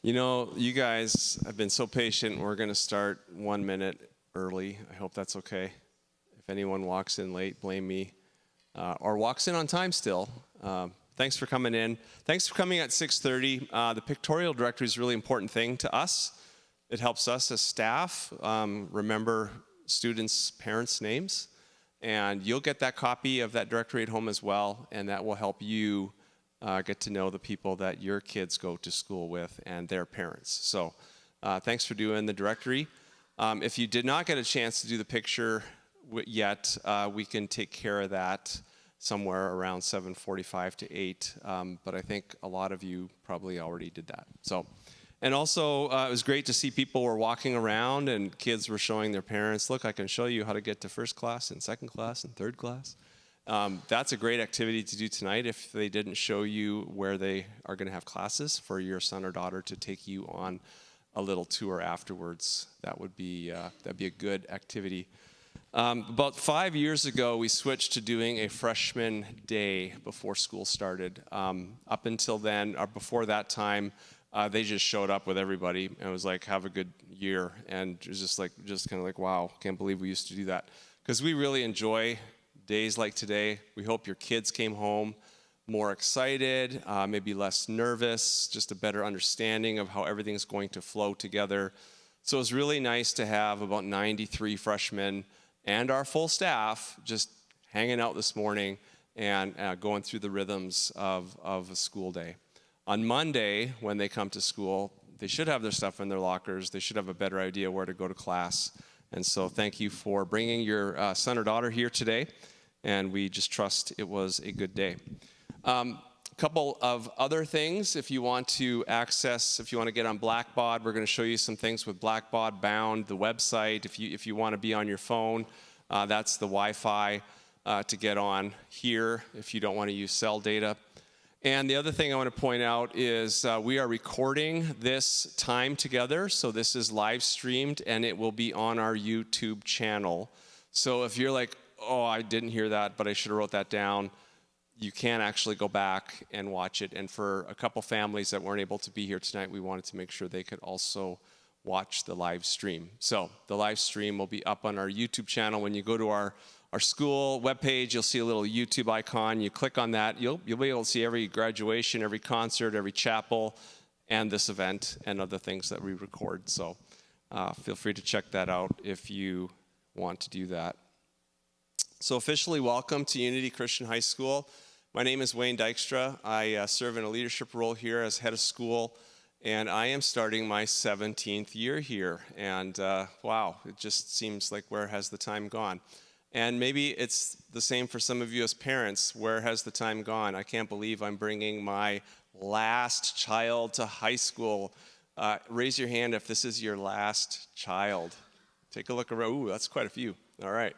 You know, you guys have been so patient. We're going to start 1 minute early. I hope that's okay. If anyone walks in late, blame me. Or walks in on time still. Thanks for coming in. Thanks for coming at 6:30. The pictorial directory is a really important thing to us. It helps us as staff remember students' parents' names. And you'll get that copy of that directory at home as well, and that will help you get to know the people that your kids go to school with and their parents. So thanks for doing the directory. If you did not get a chance to do the picture yet, we can take care of that somewhere around 7:45 to 8, but I think a lot of you probably already did that. And also, it was great to see people were walking around and kids were showing their parents, look, I can show you how to get to first class and second class and third class. That's a great activity to do tonight if they didn't show you where they are going to have classes for your son or daughter to take you on a little tour afterwards. That'd be a good activity. About 5 years ago, we switched to doing a freshman day before school started. Up until then, or before that time, they just showed up with everybody and was like, have a good year. And it was just kind of like, wow, can't believe we used to do that. Because we really enjoy days like today. We hope your kids came home more excited, maybe less nervous, just a better understanding of how everything's going to flow together. So it was really nice to have about 93 freshmen and our full staff just hanging out this morning and going through the rhythms of a school day. On Monday, when they come to school, they should have their stuff in their lockers. They should have a better idea where to go to class. And so thank you for bringing your son or daughter here today. And we just trust it was a good day. A couple of other things, if you want to get on Blackbaud, we're going to show you some things with Blackbaud Bound, the website. If you want to be on your phone, that's the Wi-Fi to get on here if you don't want to use cell data. And the other thing I want to point out is we are recording this time together. So this is live streamed and it will be on our YouTube channel. So if you're like, oh, I didn't hear that, but I should have wrote that down, you can actually go back and watch it. And for a couple families that weren't able to be here tonight, we wanted to make sure they could also watch the live stream. So the live stream will be up on our YouTube channel. When you go to our school webpage, you'll see a little YouTube icon. You click on that, you'll be able to see every graduation, every concert, every chapel, and this event and other things that we record. So feel free to check that out if you want to do that. So officially welcome to Unity Christian High School. My name is Wayne Dykstra. I serve in a leadership role here as head of school, and I am starting my 17th year here. And wow, it just seems like where has the time gone? And maybe it's the same for some of you as parents. Where has the time gone? I can't believe I'm bringing my last child to high school. Raise your hand if this is your last child. Take a look around. Ooh, that's quite a few. All right.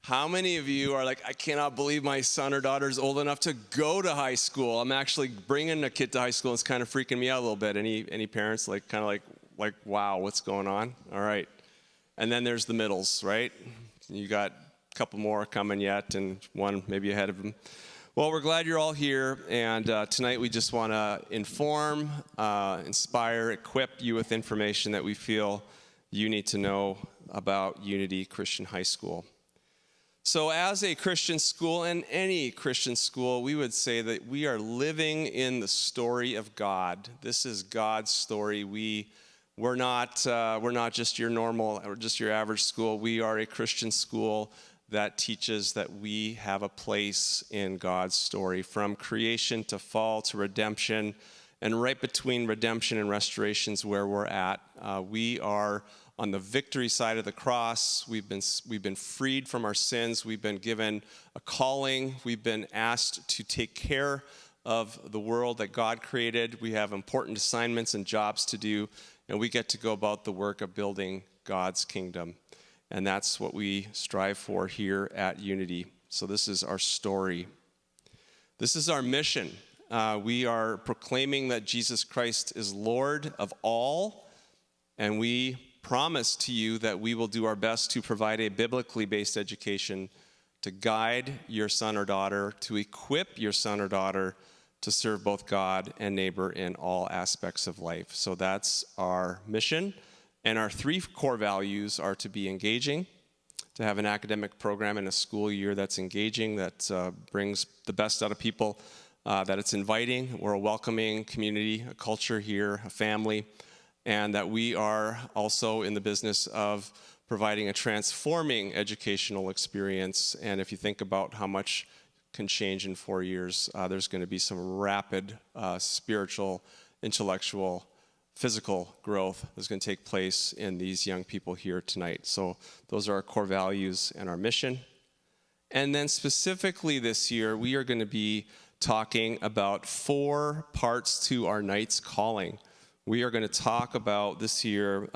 How many of you are like, I cannot believe my son or daughter is old enough to go to high school? I'm actually bringing a kid to high school. It's kind of freaking me out a little bit. Any parents like wow, what's going on? All right. And then there's the middles, right? You got a couple more coming yet, and one maybe ahead of them. Well, we're glad you're all here, and tonight we just want to inform, inspire, equip you with information that we feel you need to know about Unity Christian High School. So as a Christian school, and any Christian school, we would say that we are living in the story of God. This is God's story. We're not just your normal or just your average school. We are a Christian school that teaches that we have a place in God's story, from creation to fall to redemption, and right between redemption and restoration is where we're at. We are on the victory side of the cross. We've been freed from our sins. We've been given a calling. We've been asked to take care of the world that God created. We have important assignments and jobs to do, and we get to go about the work of building God's kingdom. And that's what we strive for here at Unity. So this is our story. This is our mission. We are proclaiming that Jesus Christ is Lord of all, and we promise to you that we will do our best to provide a biblically based education to guide your son or daughter, to equip your son or daughter to serve both God and neighbor in all aspects of life. So that's our mission. And our 3 core values are to be engaging, to have an academic program in a school year that's engaging, that brings the best out of people, that it's inviting. We're a welcoming community, a culture here, a family, and that we are also in the business of providing a transforming educational experience. And if you think about how much can change in 4 years, there's going to be some rapid spiritual, intellectual, physical growth that's going to take place in these young people here tonight. So those are our core values and our mission. And then specifically this year, we are going to be talking about 4 parts to our Knight's Calling. We are going to talk about this year,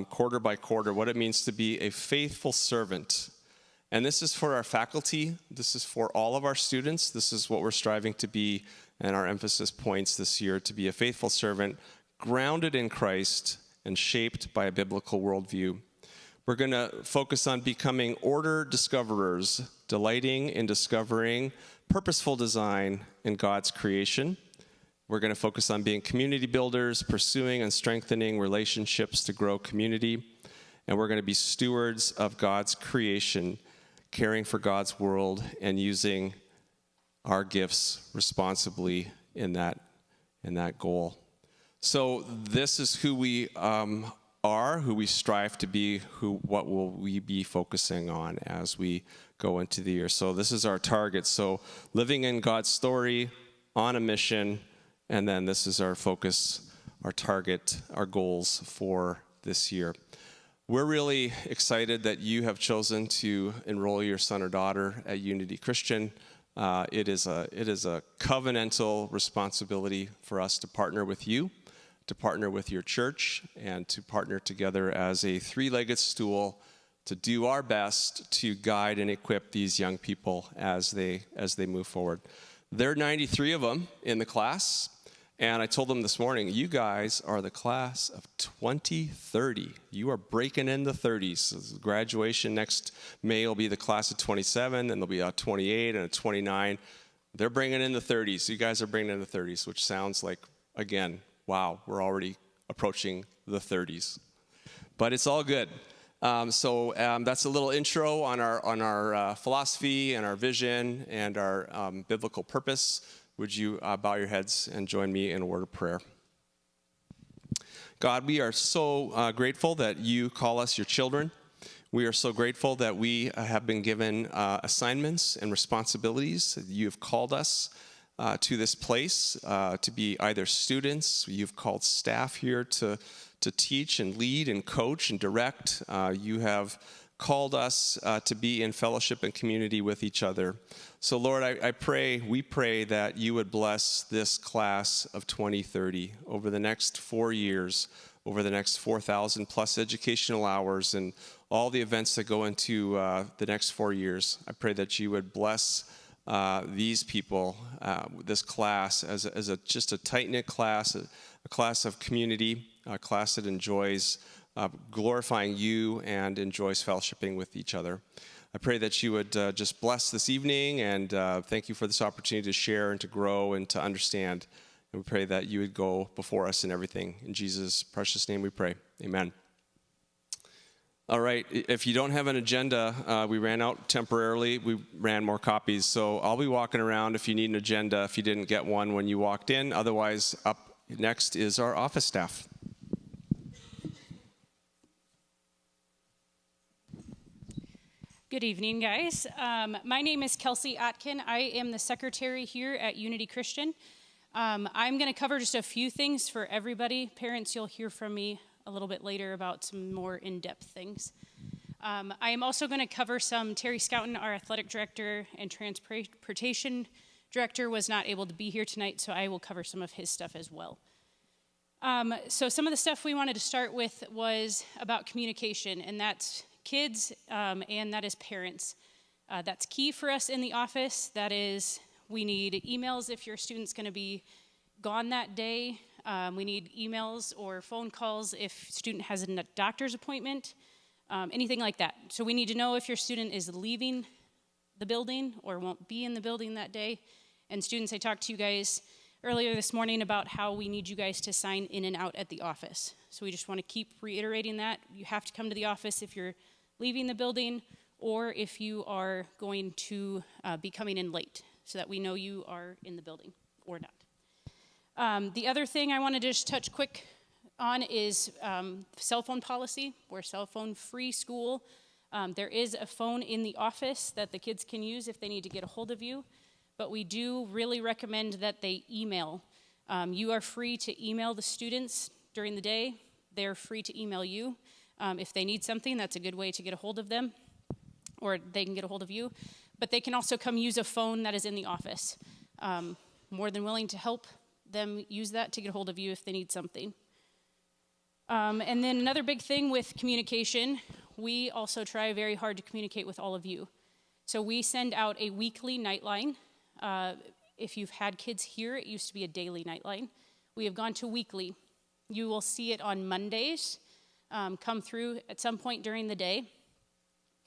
quarter by quarter, what it means to be a faithful servant. And this is for our faculty. This is for all of our students. This is what we're striving to be, and our emphasis points this year, to be a faithful servant, grounded in Christ and shaped by a biblical worldview. We're going to focus on becoming order discoverers, delighting in discovering purposeful design in God's creation. We're going to focus on being community builders, pursuing and strengthening relationships to grow community. And we're going to be stewards of God's creation, caring for God's world, and using our gifts responsibly in that goal. So this is who we are, who we strive to be, what will we be focusing on as we go into the year. So this is our target. So living in God's story, on a mission, and then this is our focus, our target, our goals for this year. We're really excited that you have chosen to enroll your son or daughter at Unity Christian. It is a covenantal responsibility for us to partner with you, to partner with your church, and to partner together as a 3-legged stool to do our best to guide and equip these young people as they move forward. There are 93 of them in the class. And I told them this morning, you guys are the class of 2030. You are breaking in the 30s. So graduation next May will be the class of 27, and there'll be a 28 and a 29. They're bringing in the 30s. You guys are bringing in the 30s, which sounds like, again, wow, we're already approaching the 30s. But it's all good. So that's a little intro on our philosophy and our vision and our biblical purpose. Would you bow your heads and join me in a word of prayer? God, we are so grateful that you call us your children. We are so grateful that we have been given assignments and responsibilities. You have called us to this place to be either students. You've called staff here to teach and lead and coach and direct. You have called us to be in fellowship and community with each other. So Lord, we pray that you would bless this class of 2030 over the next 4 years, over the next 4,000 plus educational hours and all the events that go into the next 4 years. I pray that you would bless these people, this class, as just a tight-knit class, a class of community, a class that enjoys glorifying you and enjoys fellowshipping with each other. I pray that you would just bless this evening, and thank you for this opportunity to share and to grow and to understand. And we pray that you would go before us in everything. In Jesus' precious name we pray. Amen. All right, if you don't have an agenda, we ran out temporarily. We ran more copies, so I'll be walking around if you need an agenda, if you didn't get one when you walked in. Otherwise, up next is our office staff. Good evening, guys. My name is Kelsey Atkin. I am the secretary here at Unity Christian. I'm going to cover just a few things for everybody. Parents, you'll hear from me a little bit later about some more in-depth things. I am also going to cover some. Terry Scouten, our athletic director and transportation director, was not able to be here tonight, so I will cover some of his stuff as well. So some of the stuff we wanted to start with was about communication, and that's kids, and that is parents. That's key for us in the office. That is, we need emails if your student's going to be gone that day. We need emails or phone calls if student has a doctor's appointment, anything like that. So we need to know if your student is leaving the building or won't be in the building that day. And students, I talked to you guys earlier this morning about how we need you guys to sign in and out at the office. So we just want to keep reiterating that. You have to come to the office if you're leaving the building or if you are going to be coming in late so that we know you are in the building or not. The other thing I want to just touch quick on is cell phone policy. We're a cell phone free school. There is a phone in the office that the kids can use if they need to get a hold of you, but we do really recommend that they email. You are free to email the students during the day. They're free to email you. If they need something, that's a good way to get a hold of them, or they can get a hold of you. But they can also come use a phone that is in the office. More than willing to help them use that to get a hold of you if they need something. And then another big thing with communication, we also try very hard to communicate with all of you. So we send out a weekly nightline. If you've had kids here, it used to be a daily nightline. We have gone to weekly. You will see it on Mondays, come through at some point during the day.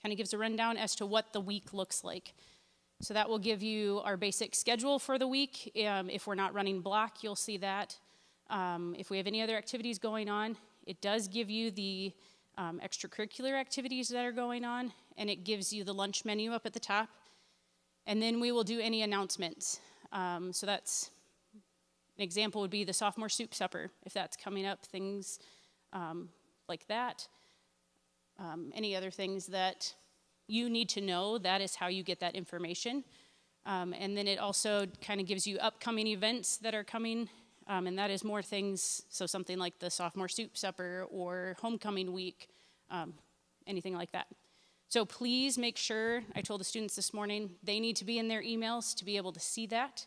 Kind of gives a rundown as to what the week looks like. So that will give you our basic schedule for the week. If we're not running block, you'll see that. If we have any other activities going on, it does give you the extracurricular activities that are going on, and it gives you the lunch menu up at the top. And then we will do any announcements. So that's an example would be the sophomore soup supper, if that's coming up, things like that. Any other things that you need to know, that is how you get that information. And then it also kind of gives you upcoming events that are coming, and that is more things, so something like the sophomore soup supper or homecoming week, anything like that. So please make sure, I told the students this morning, they need to be in their emails to be able to see that.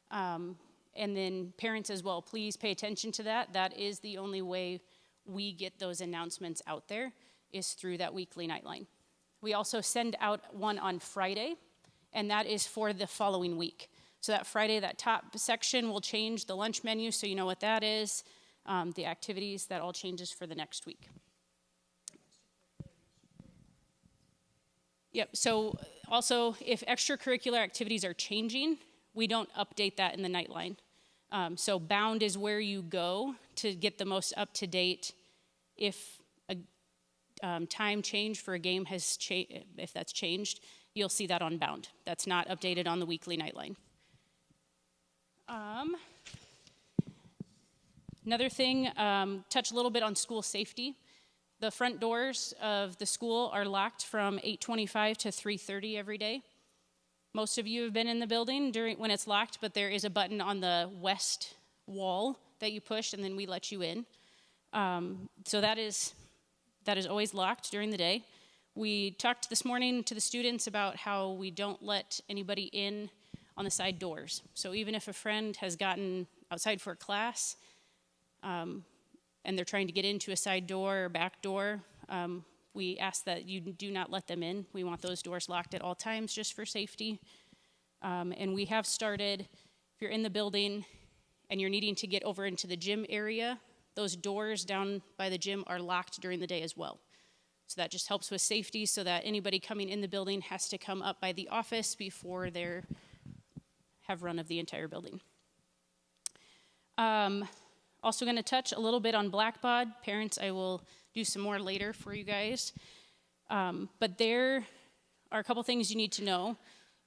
And then parents as well, please pay attention to that. That is the only way we get those announcements out there, is through that weekly nightline. We also send out one on Friday, and that is for the following week. So that Friday, that top section will change the lunch menu, so you know what that is, the activities, that all changes for the next week. Yep, so also if extracurricular activities are changing, we don't update that in the nightline. So Bound is where you go to get the most up-to-date if a time change for a game has changed, if that's changed, you'll see that on Bound. That's not updated on the weekly nightline. Another thing, touch a little bit on school safety. The front doors of the school are locked from 8:25 to 3:30 every day. Most of you have been in the building when it's locked, but there is a button on the west wall that you push, and then we let you in. So that is always locked during the day. We talked this morning to the students about how we don't let anybody in on the side doors. So even if a friend has gotten outside for a class, and they're trying to get into a side door or back door, we ask that you do not let them in. We want those doors locked at all times just for safety. And we have started, if you're in the building and you're needing to get over into the gym area, those doors down by the gym are locked during the day as well. So that just helps with safety, so that anybody coming in the building has to come up by the office before they have run of the entire building. Also going to touch a little bit on Blackbaud. Parents, I will do some more later for you guys. But there are a couple things you need to know.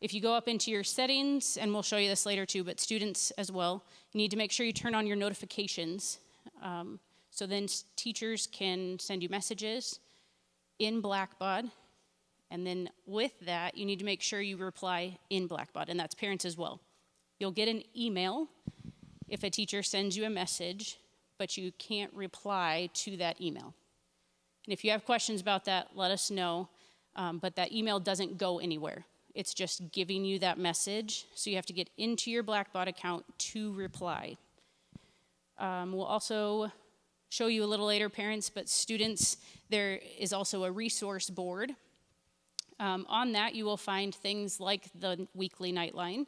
If you go up into your settings, and we'll show you this later too, but students as well, you need to make sure you turn on your notifications. So then teachers can send you messages in Blackbaud. And then with that, you need to make sure you reply in Blackbaud, and that's parents as well. You'll get an email if a teacher sends you a message, but you can't reply to that email. And if you have questions about that, let us know. But that email doesn't go anywhere. It's just giving you that message. So you have to get into your Blackbaud account to reply. We'll also show you a little later, parents, but students, there is also a resource board. On that, you will find things like the weekly nightline.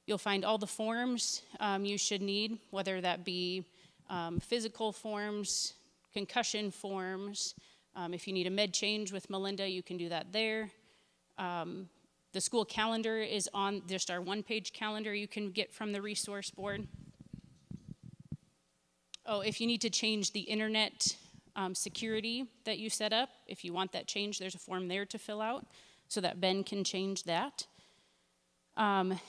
You'll find all the forms you should need, whether that be physical forms, concussion forms. If you need a med change with Melinda, you can do that there. The school calendar is on just our one-page calendar you can get from the resource board. Oh, if you need to change the internet security that you set up, if you want that changed, there's a form there to fill out so that Ben can change that. And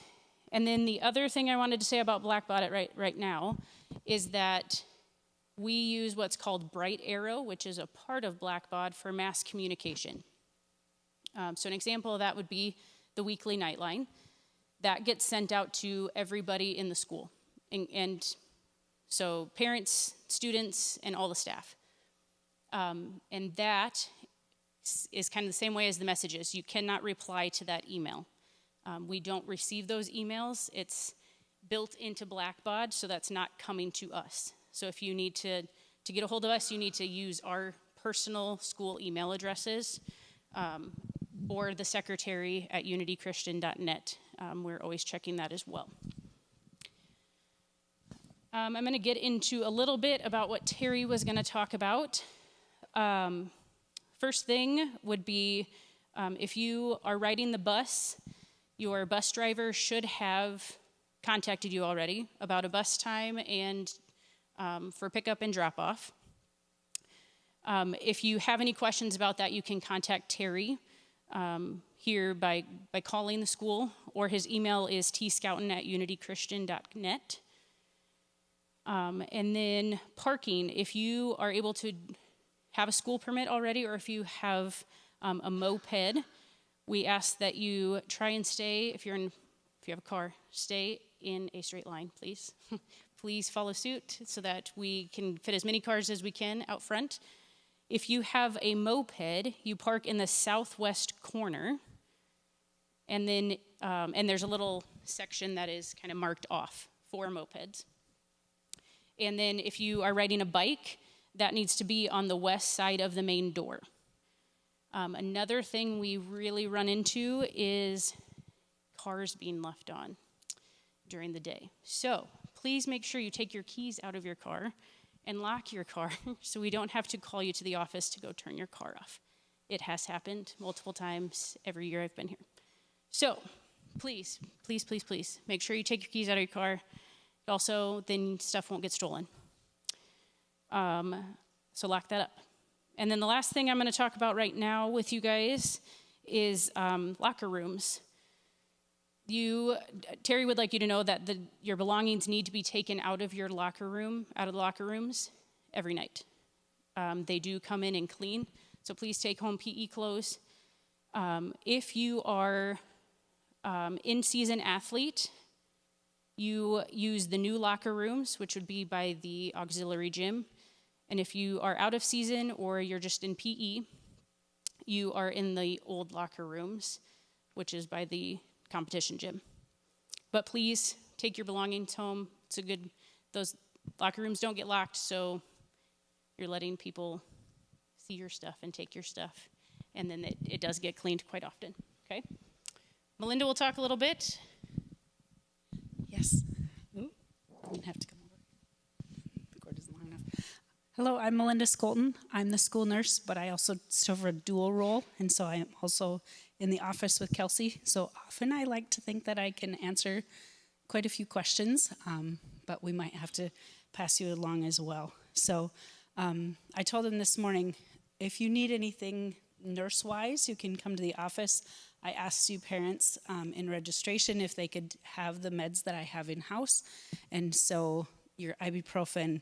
then the other thing I wanted to say about Blackbaud right now is that we use what's called Bright Arrow, which is a part of Blackbaud for mass communication. So an example of that would be the weekly Nightline. That gets sent out to everybody in the school. And so parents, students, and all the staff. And that is kind of the same way as the messages. You cannot reply to that email. We don't receive those emails. It's built into Blackbaud, so that's not coming to us. So if you need to get a hold of us, you need to use our personal school email addresses or the secretary at unitychristian.net. We're always checking that as well. I'm going to get into a little bit about what Terry was going to talk about. First thing would be if you are riding the bus, your bus driver should have contacted you already about a bus time and for pickup and drop off. If you have any questions about that, you can contact Terry here by calling the school, or his email is tscouten@unitychristian.net. And then parking, if you are able to have a school permit already, or if you have a moped, we ask that you try and stay, if you have a car, stay in a straight line, please. Please follow suit so that we can fit as many cars as we can out front. If you have a moped, you park in the southwest corner, and then and there's a little section that is kind of marked off for mopeds. And then if you are riding a bike, that needs to be on the west side of the main door. Another thing we really run into is cars being left on during the day. So please make sure you take your keys out of your car and lock your car so we don't have to call you to the office to go turn your car off. It has happened multiple times every year I've been here. So please, please, please, please make sure you take your keys out of your car. Also, then stuff won't get stolen. So lock that up. And then the last thing I'm going to talk about right now with you guys is locker rooms. Terry would like you to know that your belongings need to be taken out of your locker room, out of the locker rooms every night. They do come in and clean, so please take home PE clothes. If you are in-season athlete, you use the new locker rooms, which would be by the auxiliary gym. And if you are out of season or you're just in PE, you are in the old locker rooms, which is by the competition gym. But please take your belongings home. Those locker rooms don't get locked, so you're letting people see your stuff and take your stuff. And then it does get cleaned quite often, okay? Melinda will talk a little bit. Yes. Ooh, I'm going to have to come over. The cord isn't long enough. Hello, I'm Melinda Skolton. I'm the school nurse, but I also serve a dual role, and so I am also in the office with Kelsey. So often I like to think that I can answer quite a few questions, but we might have to pass you along as well. So I told them this morning, if you need anything nurse-wise, you can come to the office. I asked you parents in registration if they could have the meds that I have in-house. And so your ibuprofen,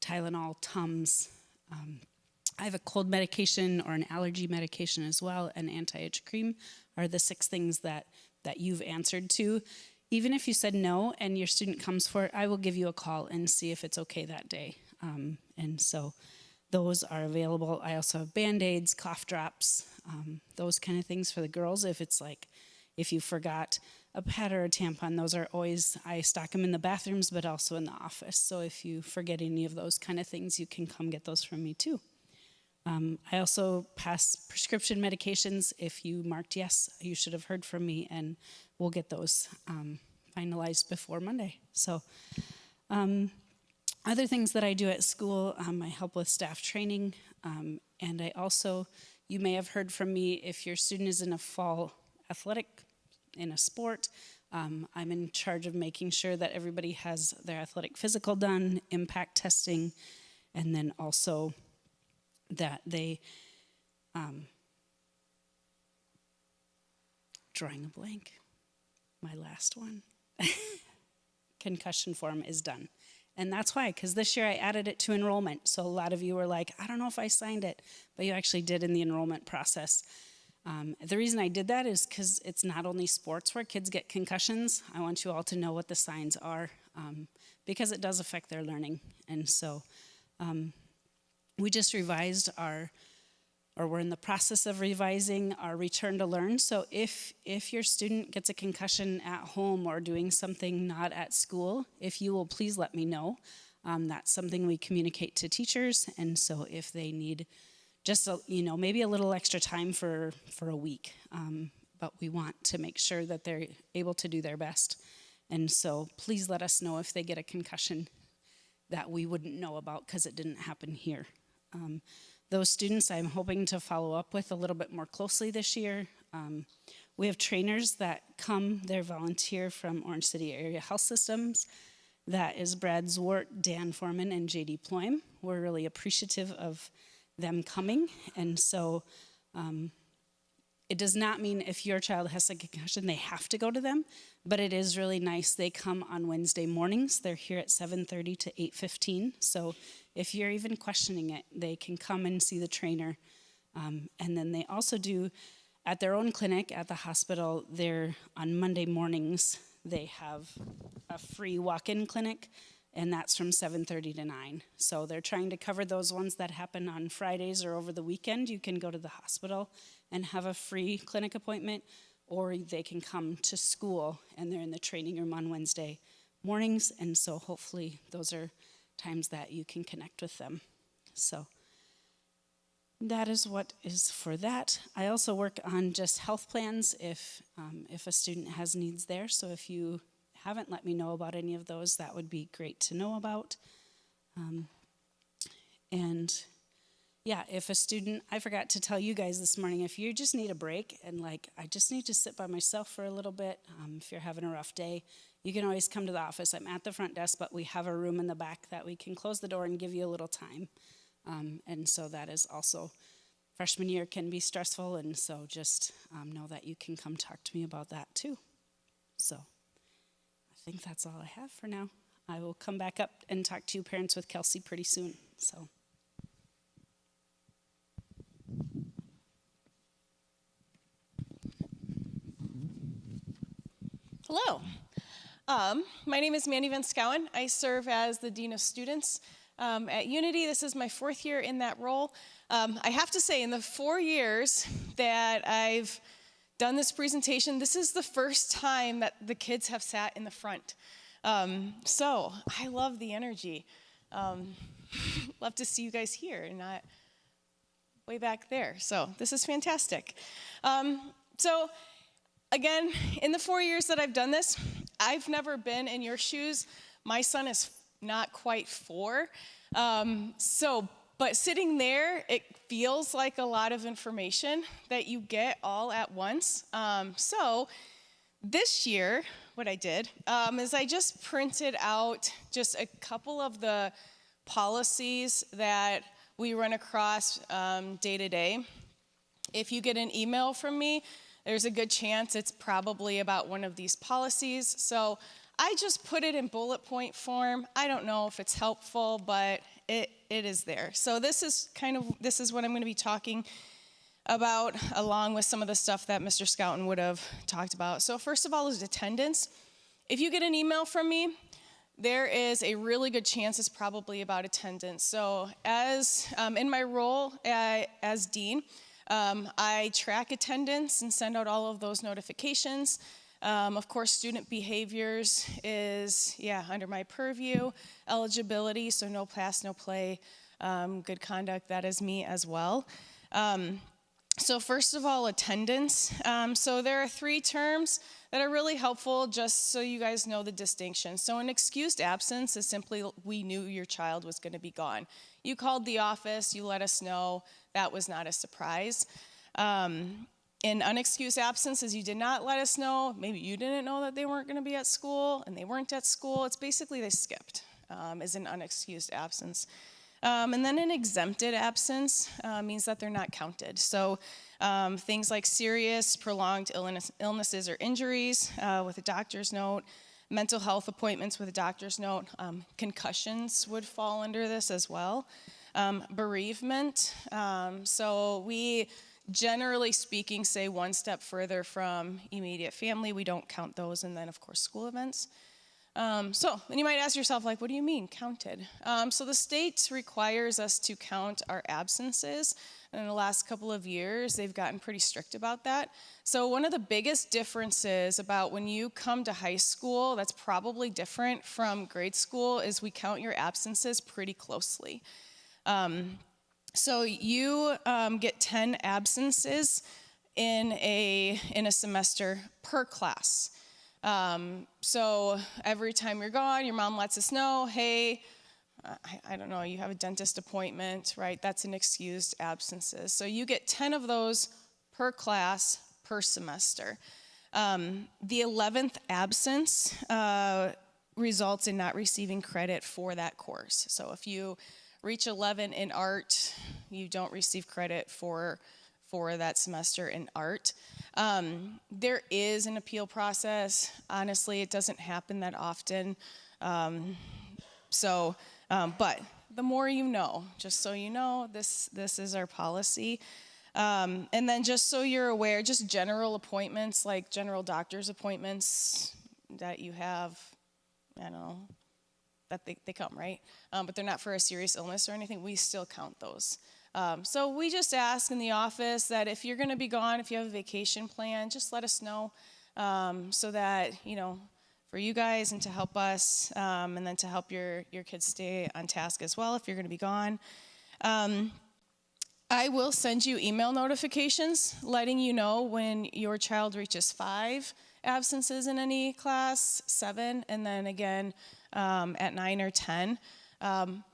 Tylenol, Tums. I have a cold medication or an allergy medication as well, and anti-itch cream are the 6 things that you've answered to. Even if you said no and your student comes for it, I will give you a call and see if it's okay that day. And so those are available. I also have Band-Aids, cough drops, those kind of things for the girls. If you forgot a pad or a tampon, those are always, I stock them in the bathrooms, but also in the office. So if you forget any of those kind of things, you can come get those from me too. I also pass prescription medications. If you marked yes, you should have heard from me, and we'll get those finalized before Monday. So other things that I do at school, I help with staff training, and I also, you may have heard from me, if your student is in a fall athletic, in a sport, I'm in charge of making sure that everybody has their athletic physical done, impact testing, and then also that they, drawing a blank, my last one, concussion form is done. And that's why, because this year I added it to enrollment. So a lot of you were like, I don't know if I signed it, but you actually did in the enrollment process. The reason I did that is because it's not only sports where kids get concussions. I want you all to know what the signs are, because it does affect their learning. And so we just revised we're in the process of revising our return to learn. So if your student gets a concussion at home or doing something not at school, if you will please let me know. That's something we communicate to teachers. And so if they need just maybe a little extra time for a week, but we want to make sure that they're able to do their best. And so please let us know if they get a concussion that we wouldn't know about because it didn't happen here. Those students I'm hoping to follow up with a little bit more closely this year. We have trainers that come, they're volunteer from Orange City Area Health Systems. That is Brad Zwart, Dan Foreman, and JD Ploym. We're really appreciative of them coming. And so it does not mean if your child has a concussion, they have to go to them, but it is really nice. They come on Wednesday mornings. They're here at 7:30 to 8:15. So if you're even questioning it, they can come and see the trainer. And then they also do, at their own clinic at the hospital, on Monday mornings, they have a free walk-in clinic, and that's from 7:30 to 9. So they're trying to cover those ones that happen on Fridays or over the weekend. You can go to the hospital and have a free clinic appointment, or they can come to school, and they're in the training room on Wednesday mornings, and so hopefully those are times that you can connect with them. So that is what is for that. I also work on just health plans if a student has needs there. So if you haven't let me know about any of those, that would be great to know about. And yeah, if a student, I forgot to tell you guys this morning, if you just need a break and I just need to sit by myself for a little bit, if you're having a rough day, you can always come to the office. I'm at the front desk, but we have a room in the back that we can close the door and give you a little time. And so that is also, freshman year can be stressful, and so just know that you can come talk to me about that too. So I think that's all I have for now. I will come back up and talk to you parents with Kelsey pretty soon. So. Hello. My name is Mandy Van Scowen. I serve as the Dean of Students at Unity. This is my 4th year in that role. I have to say, in the 4 years that I've done this presentation, this is the first time that the kids have sat in the front. So I love the energy. Love to see you guys here and not way back there. So this is fantastic. So again, in the 4 years that I've done this, I've never been in your shoes. My son is not quite 4. But sitting there, it feels like a lot of information that you get all at once. So this year, what I did is I just printed out just a couple of the policies that we run across day to day. If you get an email from me, there's a good chance it's probably about one of these policies. So I just put it in bullet point form. I don't know if it's helpful, but it is there. So this is what I'm going to be talking about, along with some of the stuff that Mr. Scouten would have talked about. So first of all is attendance. If you get an email from me, there is a really good chance it's probably about attendance. So as in my role as dean, I track attendance and send out all of those notifications. Of course, student behaviors is, under my purview. Eligibility, so no pass, no play, good conduct, that is me as well. So first of all, attendance. So there are 3 terms that are really helpful, just so you guys know the distinction. So an excused absence is simply we knew your child was going to be gone. You called the office, you let us know. That was not a surprise. In unexcused absences, you did not let us know. Maybe you didn't know that they weren't going to be at school, and they weren't at school. It's basically they skipped, is an unexcused absence. And then an exempted absence means that they're not counted. So things like serious, prolonged illnesses or injuries with a doctor's note, mental health appointments with a doctor's note, concussions would fall under this as well. Bereavement, so we generally speaking say one step further from immediate family. We don't count those, and then of course school events. And you might ask yourself, like, what do you mean counted? So the state requires us to count our absences. And in the last couple of years, they've gotten pretty strict about that. So one of the biggest differences about when you come to high school that's probably different from grade school is we count your absences pretty closely. So you get 10 absences in a semester per class. So every time you're gone, your mom lets us know, hey, I don't know, you have a dentist appointment, right? That's an excused absences. So you get 10 of those per class per semester. The 11th absence results in not receiving credit for that course. So if you reach 11 in art, you don't receive credit for that semester in art. There is an appeal process. Honestly, it doesn't happen that often. But the more you know, just so you know, this is our policy. And then just so you're aware, just general appointments, like general doctor's appointments that you have, I don't know, that they come, right? But they're not for a serious illness or anything. We still count those. So we just ask in the office that if you're going to be gone, if you have a vacation plan, just let us know so that, for you guys and to help us and then to help your kids stay on task as well if you're going to be gone. I will send you email notifications letting you know when your child reaches 5 absences in any class, 7, and then again at 9 or 10. I'm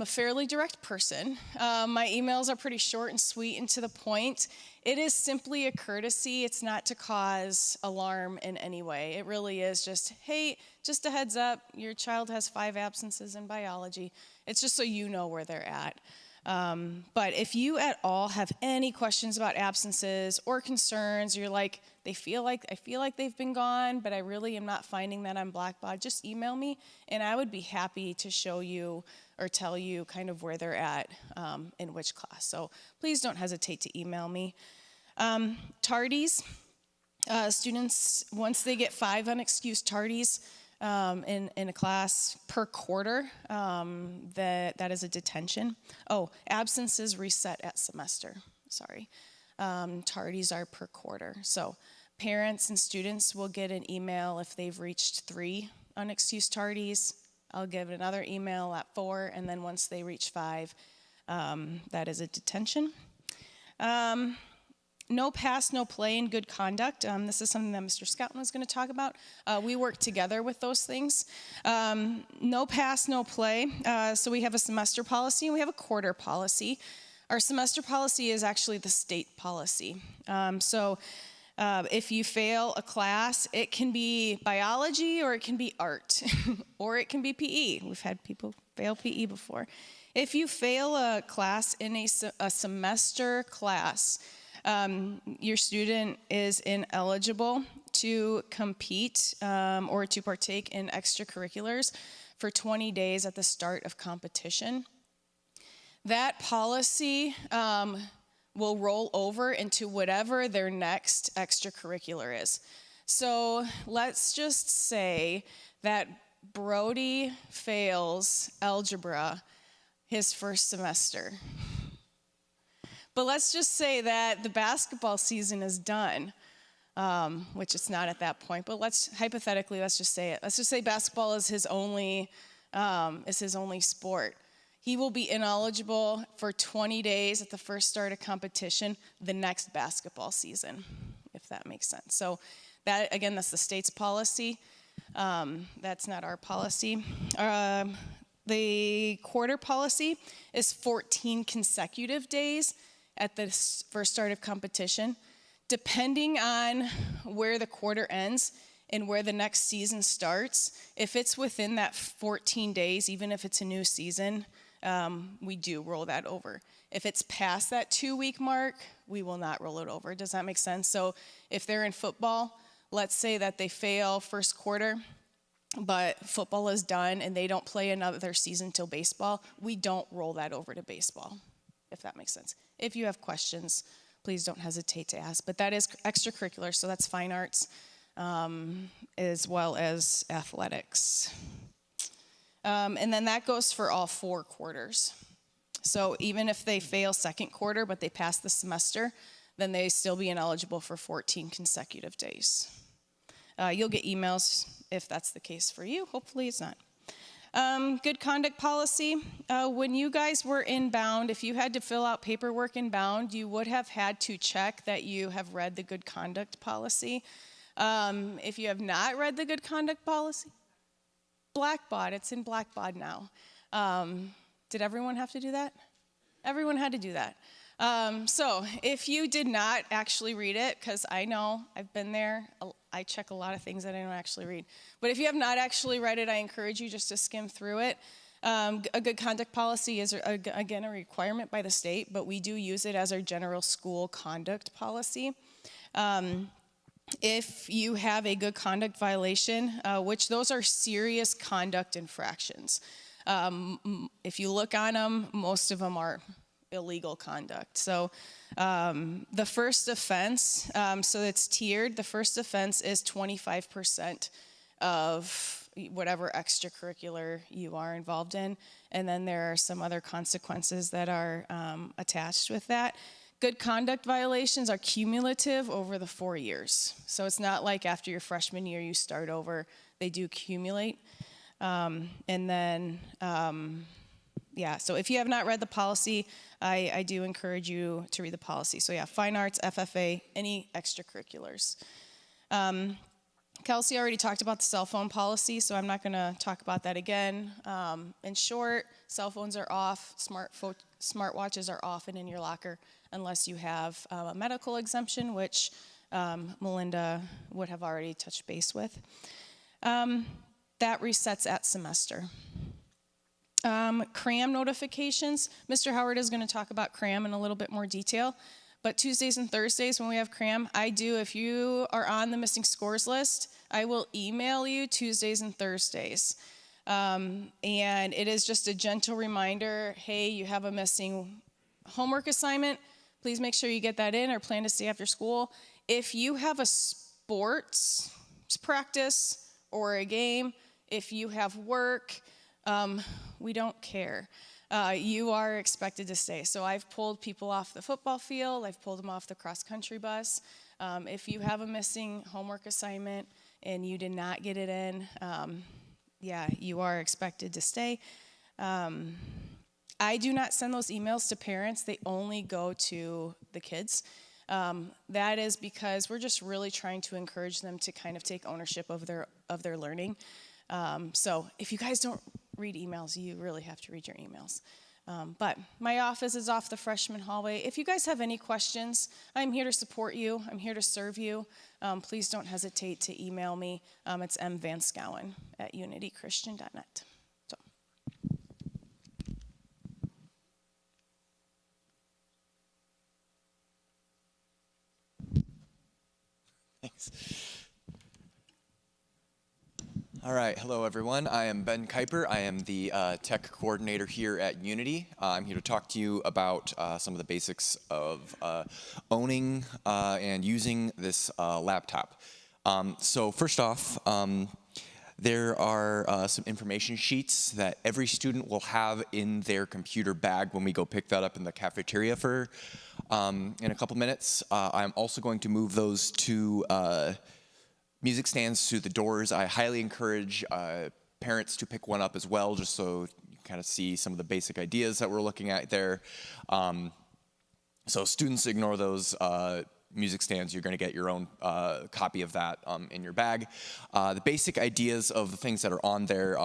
a fairly direct person. My emails are pretty short and sweet and to the point. It is simply a courtesy. It's not to cause alarm in any way. It really is just, hey, just a heads up, your child has 5 absences in biology. It's just so you know where they're at. But if you at all have any questions about absences or concerns, you're like, I feel like they've been gone, but I really am not finding that on Blackbaud, just email me, and I would be happy to show you or tell you kind of where they're at in which class. So please don't hesitate to email me. Tardies, students, once they get 5 unexcused tardies in a class per quarter, that is a detention. Oh, absences reset at semester, sorry. Tardies are per quarter. So parents and students will get an email if they've reached 3 unexcused tardies. I'll give another email at 4, and then once they reach 5, that is a detention. No pass, no play, and good conduct. This is something that Mr. Scouten was going to talk about. We work together with those things. No pass, no play. So we have a semester policy and we have a quarter policy. Our semester policy is actually the state policy. If you fail a class, it can be biology or it can be art or it can be PE. We've had people fail PE before. If you fail a class in a semester class, your student is ineligible to compete or to partake in extracurriculars for 20 days at the start of competition. That policy will roll over into whatever their next extracurricular is. So let's just say that Brody fails algebra his first semester. But let's just say that the basketball season is done, which it's not at that point. But let's just say it. Let's just say basketball is his only sport. He will be ineligible for 20 days at the first start of competition the next basketball season, if that makes sense. So that, again, that's the state's policy. That's not our policy. The quarter policy is 14 consecutive days at the first start of competition. Depending on where the quarter ends and where the next season starts, if it's within that 14 days, even if it's a new season, we do roll that over. If it's past that 2-week mark, we will not roll it over. Does that make sense? So if they're in football, let's say that they fail first quarter, but football is done and they don't play another season till baseball, we don't roll that over to baseball, if that makes sense. If you have questions, please don't hesitate to ask. But that is extracurricular, so that's fine arts as well as athletics. And then that goes for all 4 quarters. So even if they fail second quarter, but they pass the semester, then they still be ineligible for 14 consecutive days. You'll get emails if that's the case for you. Hopefully it's not. Good conduct policy. When you guys were inbound, if you had to fill out paperwork inbound, you would have had to check that you have read the good conduct policy. If you have not read the good conduct policy, Blackbaud, it's in Blackbaud now. Did everyone have to do that? Everyone had to do that. So if you did not actually read it, because I know I've been there, I check a lot of things that I don't actually read. But if you have not actually read it, I encourage you just to skim through it. A good conduct policy is, again, a requirement by the state, but we do use it as our general school conduct policy. If you have a good conduct violation, which those are serious conduct infractions. If you look on them, most of them are illegal conduct. So the first offense, so it's tiered, the first offense is 25% of whatever extracurricular you are involved in, and then there are some other consequences that are attached with that. Good conduct violations are cumulative over the 4 years. So it's not like after your freshman year you start over, they do accumulate. And then, so if you have not read the policy, I do encourage you to read the policy. So fine arts, FFA, any extracurriculars. Kelsey already talked about the cell phone policy, so I'm not going to talk about that again. In short, cell phones are off, smartwatches are off and in your locker unless you have a medical exemption, which Melinda would have already touched base with. That resets at semester. CRAM notifications. Mr. Howard is going to talk about CRAM in a little bit more detail. But Tuesdays and Thursdays when we have CRAM, if you are on the missing scores list, I will email you Tuesdays and Thursdays. And it is just a gentle reminder, hey, you have a missing homework assignment. Please make sure you get that in or plan to stay after school. If you have a sports practice or a game, if you have work, we don't care. You are expected to stay. So I've pulled people off the football field. I've pulled them off the cross-country bus. If you have a missing homework assignment and you did not get it in, you are expected to stay. I do not send those emails to parents. They only go to the kids. That is because we're just really trying to encourage them to kind of take ownership of their learning. So if you guys don't read emails, you really have to read your emails. But my office is off the freshman hallway. If you guys have any questions, I'm here to support you. I'm here to serve you. Please don't hesitate to email me. It's mvanscowen@unitychristian.net. So. Thanks. All right, hello everyone. I am Ben Kuiper. I am the tech coordinator here at Unity. I'm here to talk to you about some of the basics of owning and using this laptop. So first off, there are some information sheets that every student will have in their computer bag when we go pick that up in the cafeteria for in a couple minutes. I'm also going to move those to music stands to the doors. I highly encourage parents to pick one up as well, just so you kind of see some of the basic ideas that we're looking at there. So students, ignore those music stands. You're going to get your own copy of that in your bag. The basic ideas of the things that are on there,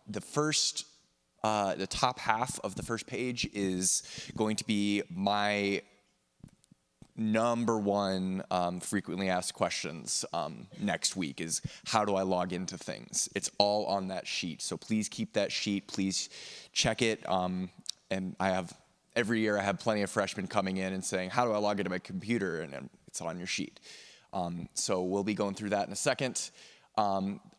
the top half of the first page is going to be my number one frequently asked questions next week is, how do I log into things? It's all on that sheet. So please keep that sheet. Please check it. And every year I have plenty of freshmen coming in and saying, how do I log into my computer? And it's on your sheet. So we'll be going through that in a second.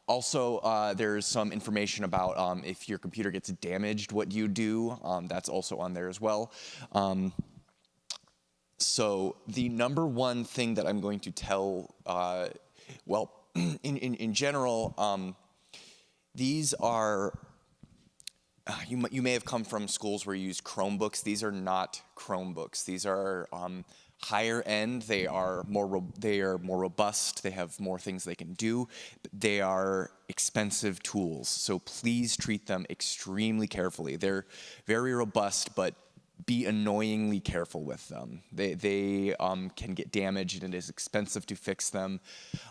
Also, there's some information about if your computer gets damaged, what do you do? That's also on there as well. So the number one thing that I'm going to tell, in general, these are, you may have come from schools where you use Chromebooks. These are not Chromebooks. These are higher end. They are more robust. They have more things they can do. They are expensive tools. So please treat them extremely carefully. They're very robust, but be annoyingly careful with them. They can get damaged and it is expensive to fix them.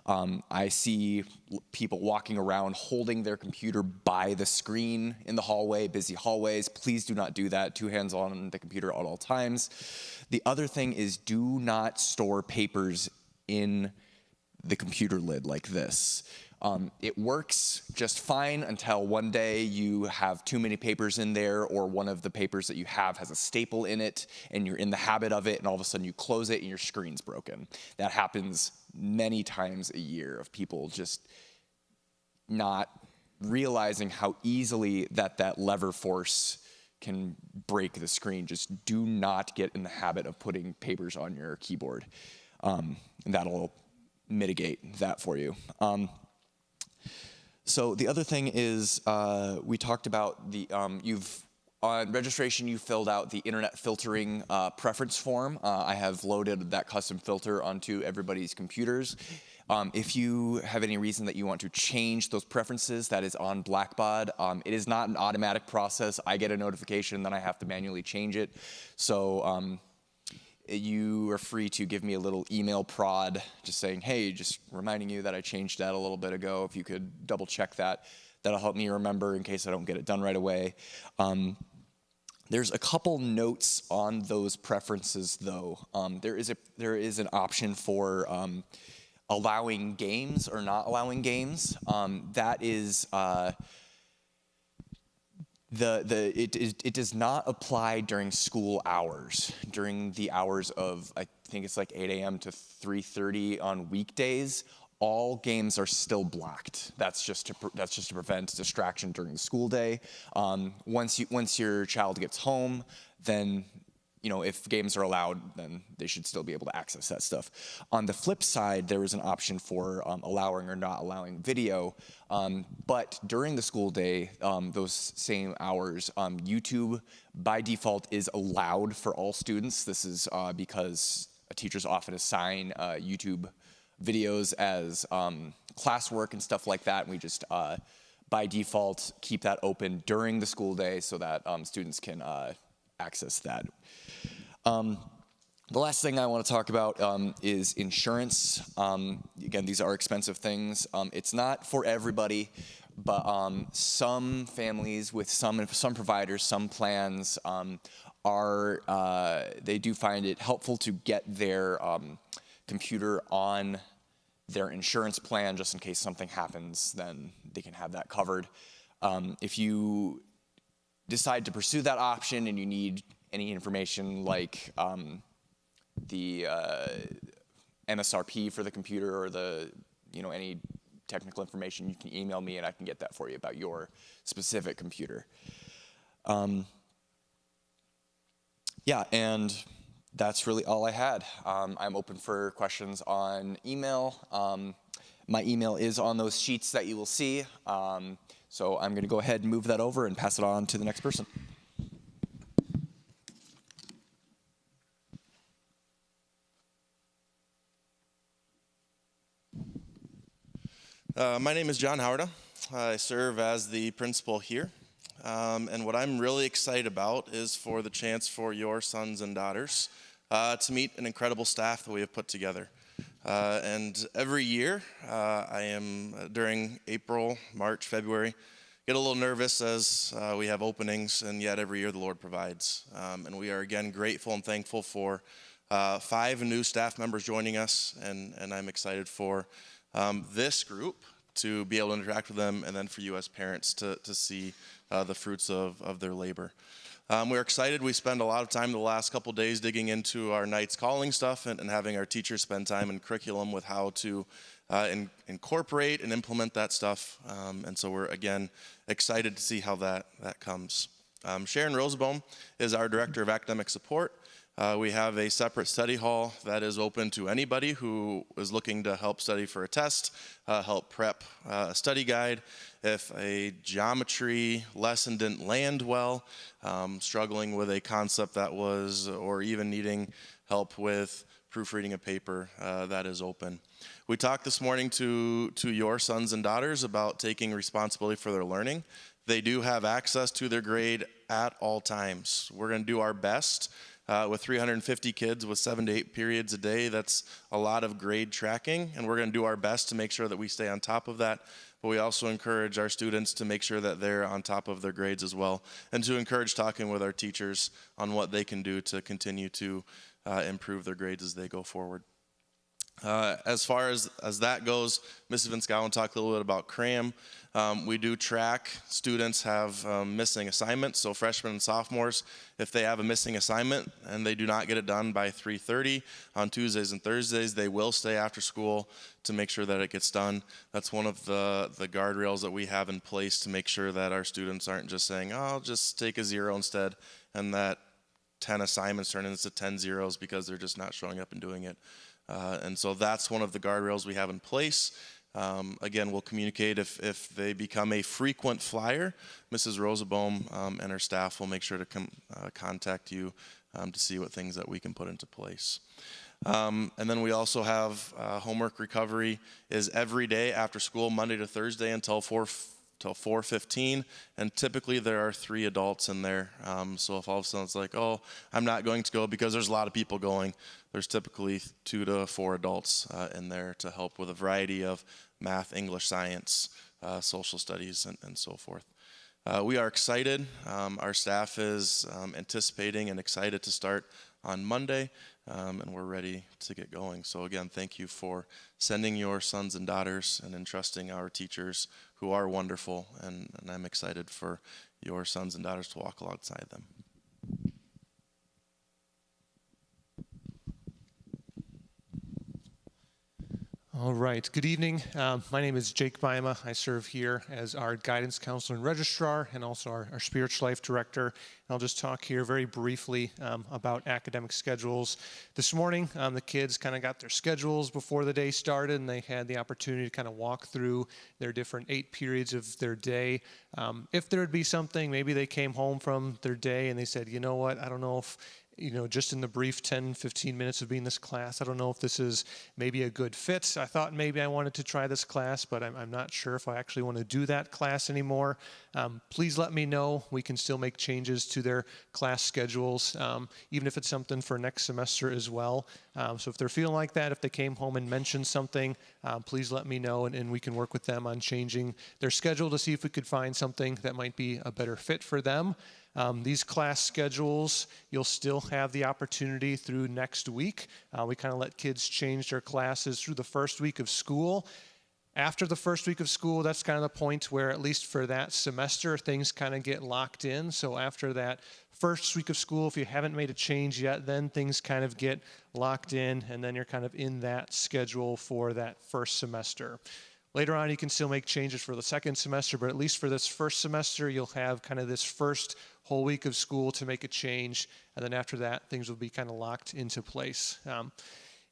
I see people walking around holding their computer by the screen in the hallway, busy hallways. Please do not do that. 2 hands on the computer at all times. The other thing is, do not store papers in the computer lid like this. It works just fine until one day you have too many papers in there, or one of the papers that you have has a staple in it and you're in the habit of it, and all of a sudden you close it and your screen's broken. That happens many times a year, of people just not realizing how easily that lever force can break the screen. Just do not get in the habit of putting papers on your keyboard. And that'll mitigate that for you. So the other thing is, we talked about the, on registration, you filled out the internet filtering preference form. I have loaded that custom filter onto everybody's computers. If you have any reason that you want to change those preferences, that is on Blackbaud. It is not an automatic process. I get a notification, then I have to manually change it. So you are free to give me a little email prod just saying, hey, just reminding you that I changed that a little bit ago. If you could double check that, that'll help me remember in case I don't get it done right away. There's a couple notes on those preferences though. There is an option for allowing games or not allowing games. That is, it does not apply during school hours. During the hours of, I think it's like 8 a.m. to 3:30 on weekdays, all games are still blocked. That's just to prevent distraction during the school day. Once your child gets home, then if games are allowed, then they should still be able to access that stuff. On the flip side, there is an option for allowing or not allowing video. But during the school day, those same hours, YouTube by default is allowed for all students. This is because teachers often assign YouTube videos as classwork and stuff like that. And we just, by default, keep that open during the school day so that students can access that. The last thing I want to talk about is insurance. Again, these are expensive things. It's not for everybody, but some families with some providers, some plans they do find it helpful to get their computer on their insurance plan just in case something happens, then they can have that covered. If you decide to pursue that option and you need any information like the MSRP for the computer or any technical information, you can email me and I can get that for you about your specific computer. Yeah, and that's really all I had. I'm open for questions on email. My email is on those sheets that you will see. So I'm going to go ahead and move that over and pass it on to the next person. My name is John Howarda. I serve as the principal here. And what I'm really excited about is for the chance for your sons and daughters to meet an incredible staff that we have put together. And every year, I am, during April, March, February, get a little nervous as we have openings, and yet every year the Lord provides. And we are, again, grateful and thankful for 5 new staff members joining us, and I'm excited for this group to be able to interact with them, and then for you as parents to see the fruits of their labor. We're excited. We spend a lot of time the last couple days digging into our Knights Calling stuff and having our teachers spend time in curriculum with how to incorporate and implement that stuff. And so we're, again, excited to see how that comes. Sharon Rosenbaum is our Director of Academic Support. We have a separate study hall that is open to anybody who is looking to help study for a test, help prep a study guide. If a geometry lesson didn't land well, struggling with a concept that was, or even needing help with proofreading a paper, that is open. We talked this morning to your sons and daughters about taking responsibility for their learning. They do have access to their grade at all times. We're going to do our best. With 350 kids with 7 to 8 periods a day, that's a lot of grade tracking, and we're going to do our best to make sure that we stay on top of that. But we also encourage our students to make sure that they're on top of their grades as well, and to encourage talking with our teachers on what they can do to continue to improve their grades as they go forward. As far as that goes, Mrs. Van Schouwen talked a little bit about CRAM. We do track students have missing assignments, so freshmen and sophomores, if they have a missing assignment and they do not get it done by 3:30 on Tuesdays and Thursdays, they will stay after school to make sure that it gets done. That's one of the guardrails that we have in place to make sure that our students aren't just saying, oh, I'll just take a 0 instead, and that 10 assignments turn into 10 zeros because they're just not showing up and doing it. And so that's one of the guardrails we have in place. Again, we'll communicate if they become a frequent flyer. Mrs. Rosenbaum and her staff will make sure to contact you to see what things that we can put into place. And then we also have homework recovery is every day after school, Monday to Thursday until 4:15, and typically there are 3 adults in there. So if all of a sudden it's like, oh, I'm not going to go because there's a lot of people going, there's typically 2 to 4 adults in there to help with a variety of math, English, science, social studies, and so forth. We are excited. Our staff is anticipating and excited to start on Monday, and we're ready to get going. So again, thank you for sending your sons and daughters and entrusting our teachers who are wonderful, and I'm excited for your sons and daughters to walk alongside them. All right, good evening. My name is Jake Baima. I serve here as our guidance counselor and registrar, and also our spiritual life director. And I'll just talk here very briefly about academic schedules. This morning, the kids kind of got their schedules before the day started, and they had the opportunity to kind of walk through their different 8 periods of their day. If there would be something, maybe they came home from their day and they said, you know what, I don't know if just in the brief 10, 15 minutes of being in this class, I don't know if this is maybe a good fit. I thought maybe I wanted to try this class, but I'm not sure if I actually want to do that class anymore. Please let me know. We can still make changes to their class schedules, even if it's something for next semester as well. So if they're feeling like that, if they came home and mentioned something, please let me know, and we can work with them on changing their schedule to see if we could find something that might be a better fit for them. These class schedules, you'll still have the opportunity through next week. We kind of let kids change their classes through the first week of school. After the first week of school, that's kind of the point where, at least for that semester, things kind of get locked in. So after that first week of school, if you haven't made a change yet, then things kind of get locked in, and then you're kind of in that schedule for that first semester. Later on, you can still make changes for the second semester, but at least for this first semester, you'll have kind of this first whole week of school to make a change, and then after that, things will be kind of locked into place.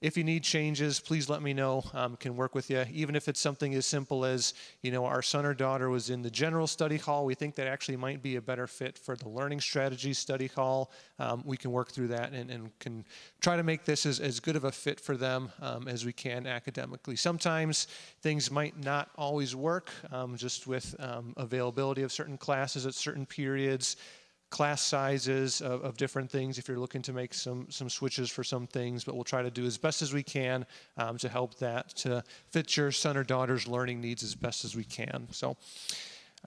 If you need changes, please let me know. Can work with you, even if it's something as simple as, our son or daughter was in the general study hall. We think that actually might be a better fit for the learning strategies study hall. We can work through that and can try to make this as good of a fit for them as we can academically. Sometimes things might not always work, just with availability of certain classes at certain periods, class sizes of different things if you're looking to make some switches for some things, but we'll try to do as best as we can to help that to fit your son or daughter's learning needs as best as we can. So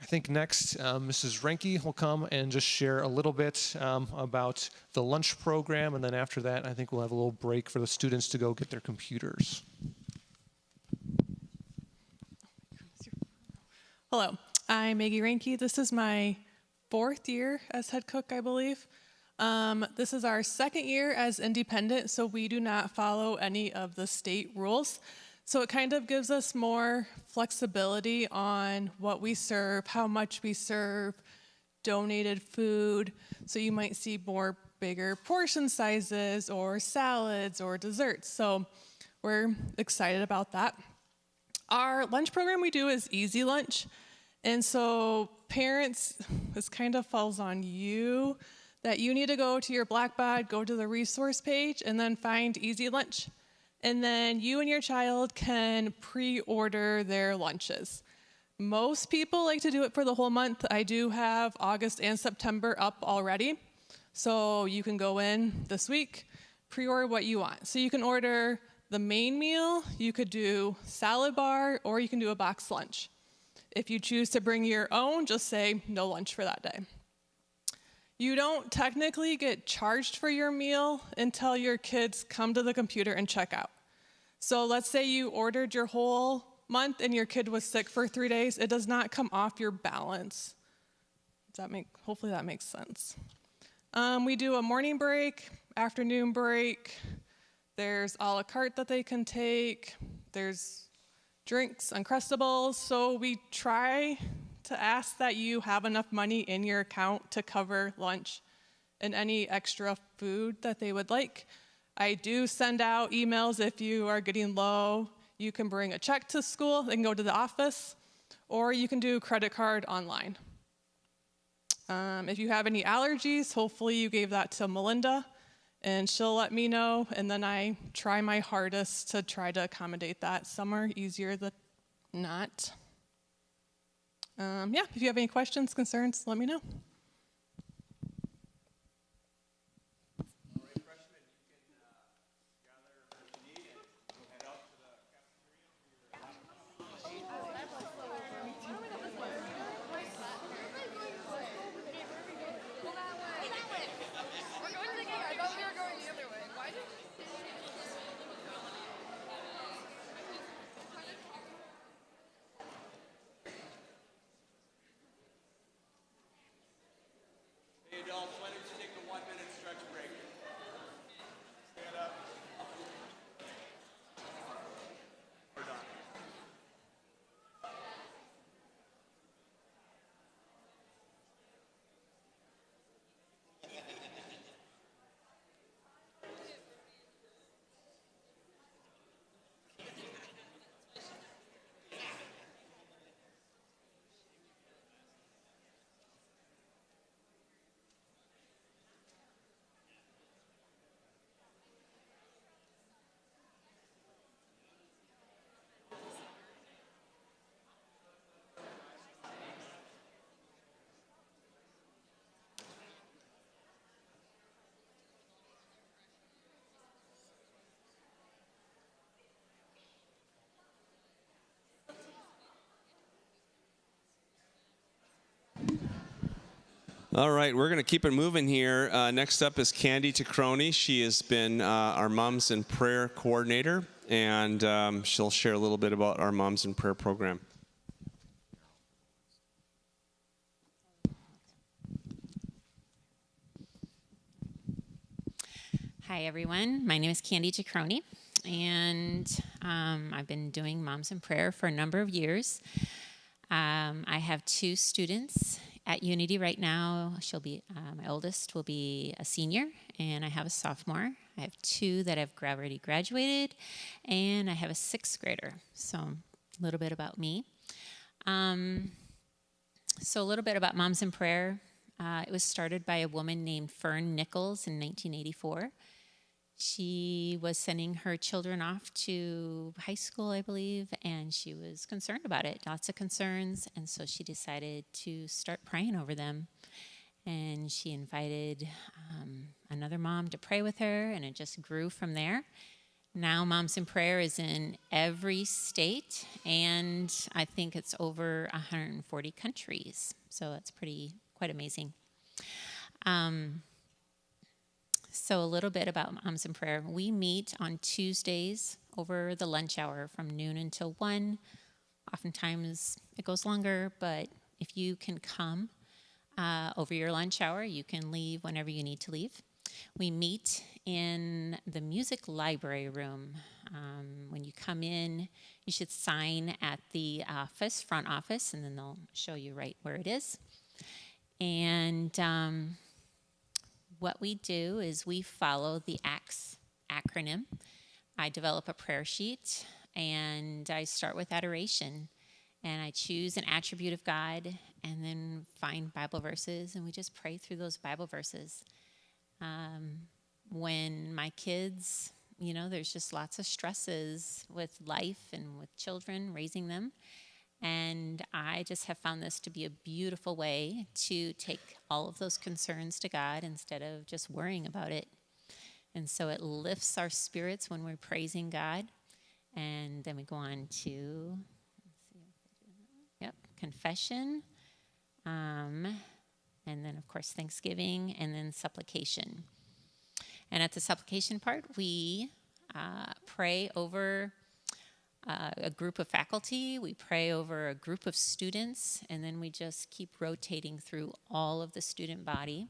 I think next, Mrs. Renke will come and just share a little bit about the lunch program, and then after that, I think we'll have a little break for the students to go get their computers. Hello, I'm Maggie Ranke. This is my 4th year as head cook, I believe. This is our 2nd year as independent, so we do not follow any of the state rules. So it kind of gives us more flexibility on what we serve, how much we serve, donated food. So you might see more bigger portion sizes or salads or desserts. So we're excited about that. Our lunch program we do is Easy Lunch. And so parents, this kind of falls on you, that you need to go to your Blackbaud, go to the resource page, and then find Easy Lunch. And then you and your child can pre-order their lunches. Most people like to do it for the whole month. I do have August and September up already. So you can go in this week, pre-order what you want. So you can order the main meal, you could do salad bar, or you can do a box lunch. If you choose to bring your own, just say no lunch for that day. You don't technically get charged for your meal until your kids come to the computer and check out. So let's say you ordered your whole month and your kid was sick for 3 days. It does not come off your balance. Hopefully that makes sense. We do a morning break, afternoon break. There's a la carte that they can take. There's drinks, Uncrustables. So we try to ask that you have enough money in your account to cover lunch and any extra food that they would like. I do send out emails if you are getting low. You can bring a check to school and go to the office, or you can do credit card online. If you have any allergies, hopefully you gave that to Melinda, and she'll let me know, and then I try my hardest to try to accommodate that. Some are easier than not. If you have any questions, concerns, let me know. All right, we're going to keep it moving here. Next up is Candy Tacroni. She has been our Moms in Prayer coordinator, and she'll share a little bit about our Moms in Prayer program. Hi, everyone. My name is Candy Tacroni, and I've been doing Moms in Prayer for a number of years. I have 2 students at Unity right now. My oldest will be a senior, and I have a sophomore. I have 2 that have already graduated, and I have a 6th grader. So a little bit about me. So a little bit about Moms in Prayer. It was started by a woman named Fern Nichols in 1984. She was sending her children off to high school, I believe, and she was concerned about it, lots of concerns, and so she decided to start praying over them. And she invited another mom to pray with her, and it just grew from there. Now, Moms in Prayer is in every state, and I think it's over 140 countries. So that's quite amazing. So a little bit about Moms in Prayer. We meet on Tuesdays over the lunch hour from noon until 1. Oftentimes it goes longer, but if you can come over your lunch hour, you can leave whenever you need to leave. We meet in the music library room. When you come in, you should sign at the front office, and then they'll show you right where it is. And what we do is we follow the ACTS acronym. I develop a prayer sheet, and I start with adoration. And I choose an attribute of God, and then find Bible verses, and we just pray through those Bible verses. When my kids, there's just lots of stresses with life and with children, raising them. And I just have found this to be a beautiful way to take all of those concerns to God instead of just worrying about it. And so it lifts our spirits when we're praising God. And then we go on to, confession. And then, of course, thanksgiving, and then supplication. And at the supplication part, we pray over a group of faculty, we pray over a group of students, and then we just keep rotating through all of the student body.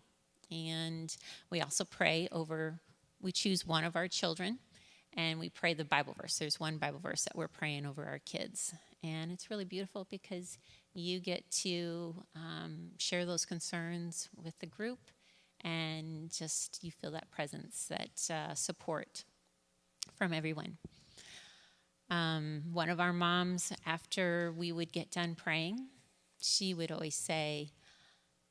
And we also pray over, we choose one of our children, and we pray the Bible verse. There's one Bible verse that we're praying over our kids. And it's really beautiful because you get to share those concerns with the group, and just you feel that presence, that support from everyone. One of our moms, after we would get done praying, she would always say,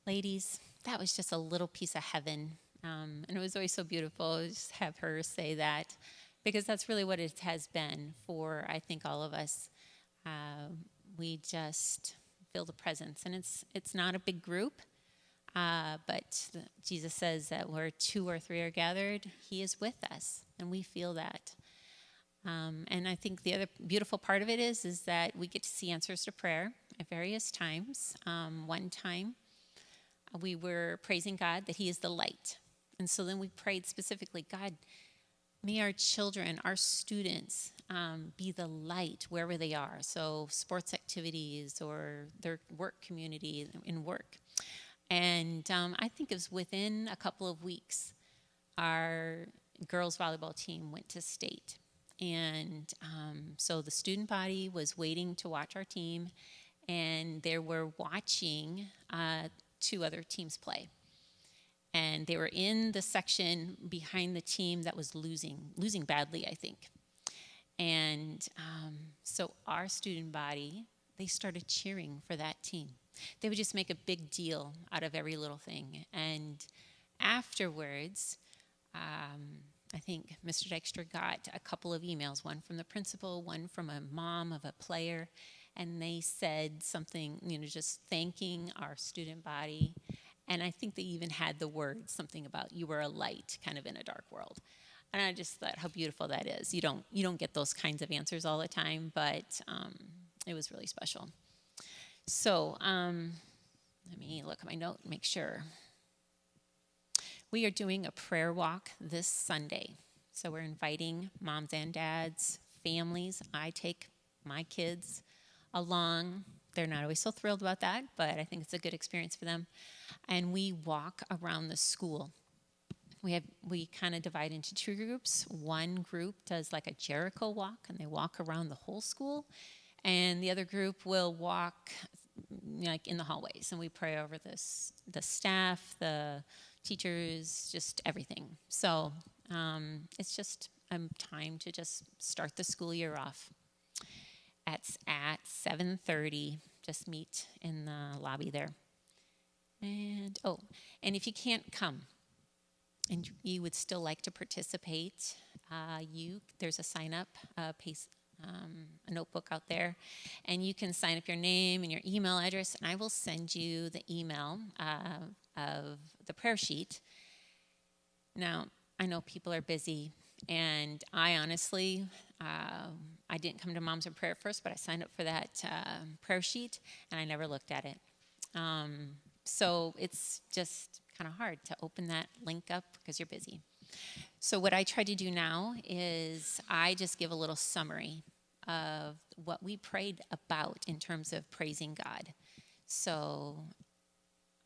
"Ladies, that was just a little piece of heaven." And it was always so beautiful to just have her say that, because that's really what it has been for, I think, all of us. We just feel the presence, and it's not a big group, but Jesus says that where 2 or 3 are gathered, he is with us, and we feel that. And I think the other beautiful part of it is that we get to see answers to prayer at various times. One time, we were praising God that he is the light. And so then we prayed specifically, God, may our children, our students, be the light wherever they are. So sports activities or their work community in work. And I think it was within a couple of weeks, our girls volleyball team went to state. And so the student body was waiting to watch our team, and they were watching 2 other teams play. And they were in the section behind the team that was losing badly, I think. And so our student body, they started cheering for that team. They would just make a big deal out of every little thing. And afterwards, I think Mr. Dykstra got a couple of emails, one from the principal, one from a mom of a player, and they said something, just thanking our student body. And I think they even had the words, something about you were a light kind of in a dark world. And I just thought how beautiful that is. You don't get those kinds of answers all the time, but it was really special. So let me look at my note and make sure. We are doing a prayer walk this Sunday. So we're inviting moms and dads, families. I take my kids along. They're not always so thrilled about that, but I think it's a good experience for them. And we walk around the school. We kind of divide into 2 groups. One group does like a Jericho walk, and they walk around the whole school. And the other group will walk like in the hallways, and we pray over the staff, the teachers, just everything. So it's just a time to just start the school year off. At 7:30, just meet in the lobby there. And if you can't come and you would still like to participate, there's a sign-up a notebook out there, and you can sign up your name and your email address, and I will send you the email of the prayer sheet. Now, I know people are busy. And I honestly, I didn't come to Moms in Prayer first, but I signed up for that prayer sheet, and I never looked at it. So it's just kind of hard to open that link up because you're busy. So what I try to do now is I just give a little summary of what we prayed about in terms of praising God. So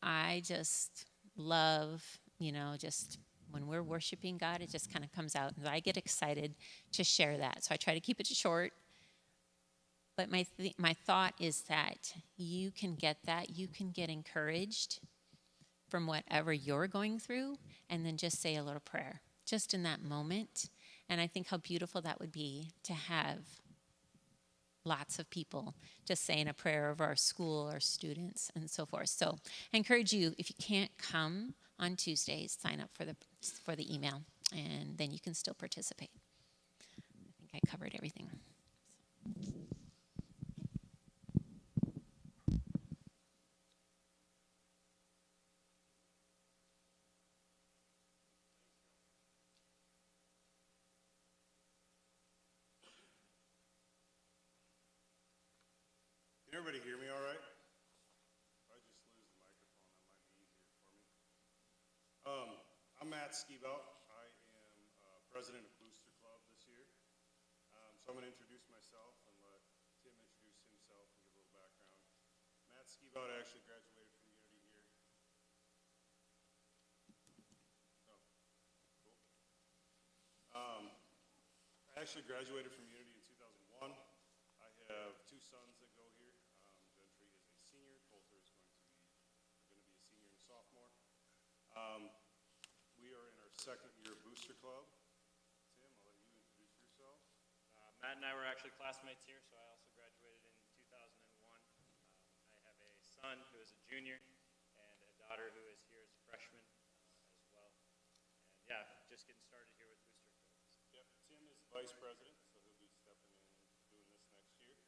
I just love, just when we're worshiping God, it just kind of comes out. And I get excited to share that. So I try to keep it short. But my thought is that you can get that. You can get encouraged from whatever you're going through, and then just say a little prayer, just in that moment. And I think how beautiful that would be to have lots of people just saying a prayer over our school, our students, and so forth. So I encourage you, if you can't come on Tuesdays, sign up for the email, and then you can still participate. I think I covered everything. Can everybody hear me all right? If I just lose the microphone, that might be easier for me. I'm Matt Skibout. I am president of Booster Club this year. So I'm going to introduce myself and let Tim introduce himself and give a little background. Matt Skibout actually graduated from Unity here. Oh, cool. I actually graduated from Unity in 2001. I have two sons that go here. Gentry is a senior. Coulter is going to be a senior and sophomore. We are in our second year of Booster Club. Tim, I'll let you introduce yourself. Matt and I were actually classmates here, so I also graduated in 2001. I have a son who is a junior and a daughter who is here as a freshman as well. And yeah, just getting started here with Booster Club. Yep, Tim is vice president, so he'll be stepping in and doing this next year.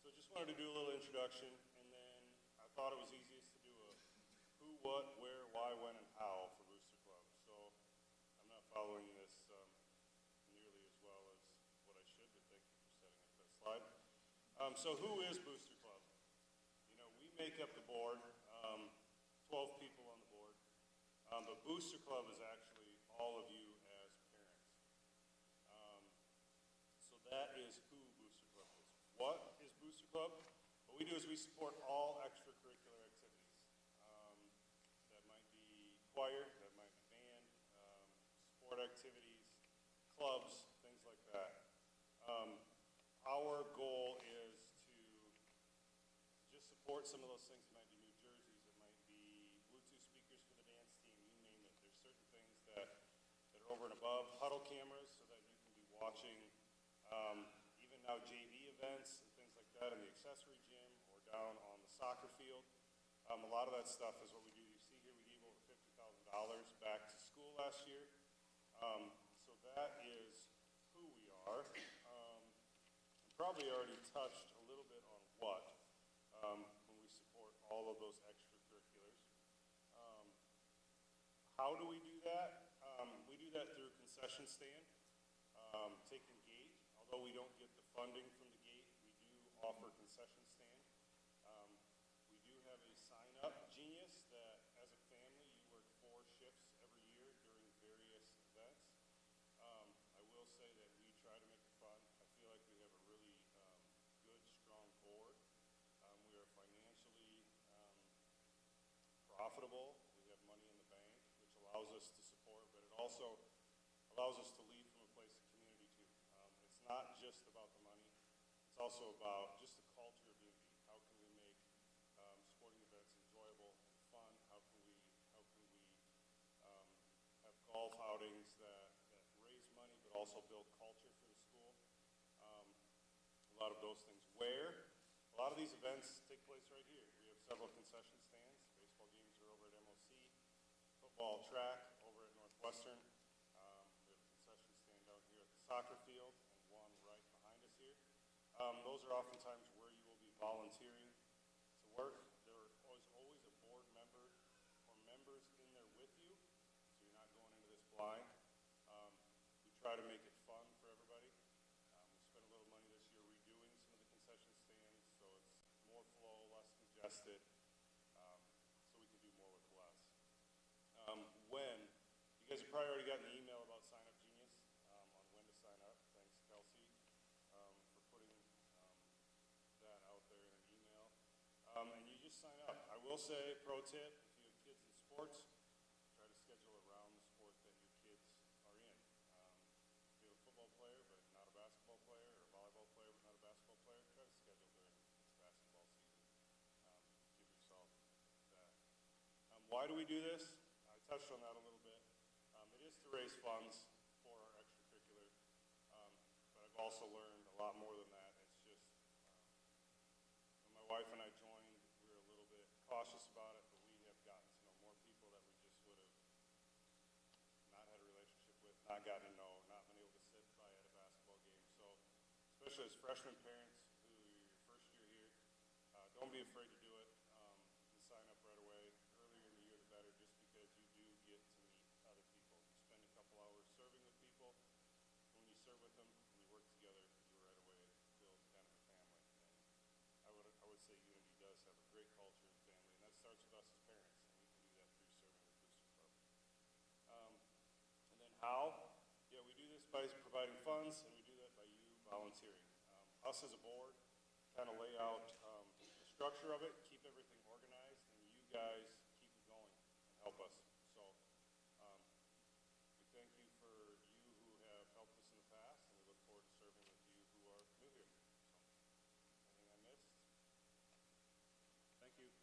So just wanted to do a little introduction, and then I thought it was easiest to do a who, what, where, why, when, and how for Booster Club. So I'm not following this nearly as well as what I should, but thank you for setting up that slide. So who is Booster Club? We make up the board, 12 people on the board, but Booster Club is actually all of you as parents. So that is who Booster Club is. What is Booster Club? What we do is we support all extracurricular activities. That might be choir, that might be band, sport activities, clubs, things like that. Our goal is to just support some of those things. It might be new jerseys, it might be Bluetooth speakers for the dance team, you name it. There's certain things that are over and above. Huddle cameras so that you can be watching even now JV events and things like that in the accessory gym or down on the soccer field. A lot of that stuff is what we do. You see here we gave over $50,000 back to school last year. So that is who we are. Probably already touched a little bit on what when we support all of those extracurriculars. How do we do that? We do that through concession stand, taking gate. Although we don't get the funding from the gate, we do offer concession stand. We do have a sign-up genius that as a family you work 4 shifts every year during various events. I will say that we try to make it fun. I feel like we have a really good, strong board. We are financially profitable. We have money in the bank, which allows us to support, but it also allows us to lead from a place of community too. It's not just about the money. It's also about just the culture of Unity. How can we make sporting events enjoyable and fun? How can we have golf outings that raise money but also build culture for the school? A lot of those things. Where? A lot of these events take place right here. We have several concession stands. Baseball games are over at MOC. Football, track over at Northwestern. We have a concession stand out here at the soccer field and one right behind us here. Those are oftentimes where you will be volunteering to work. There is always a board member or members in there with you, so you're not going into this blind. try to make it fun for everybody. We spent a little money this year redoing some of the concession stands, so it's more flow, less congested, so we can do more with less. When, you guys have probably already gotten an email about Sign Up Genius on when to sign up. Thanks, Kelsey, for putting that out there in an email. And you just sign up. I will say, pro tip, if you have kids in sports, try to schedule around the sport that your kids are in. If you have a football player but not a basketball player, or a volleyball player but not a basketball player, try to schedule during basketball season. Give yourself that. Why do we do this? I touched on that a little bit. It is to raise funds for our extracurricular, but I've also learned a lot more than that. It's just, when my wife and I joined, we were a little bit cautious about it, but we have gotten to know more people that we just would have not had a relationship with, not gotten to know, not been able to sit by at a basketball game. So, especially as freshman parents who are your first year here, don't be afraid to do it and sign up right away. Earlier in the year, the better, just because you do get to meet other people. You spend a couple hours serving with people. When you serve with them and you work together, you right away build kind of a family. And I would say Unity does have a great culture and family, and that starts with us as parents, and we can do that through serving with Booster Club. And then how? Yeah, we do this by providing funds, and we do that by you volunteering. Us as a board kind of lay out the structure of it, keep everything organized, and you guys keep it going and help us. So we thank you for you who have helped us in the past, and we look forward to serving with you who are new here. So, anything I missed? Thank you.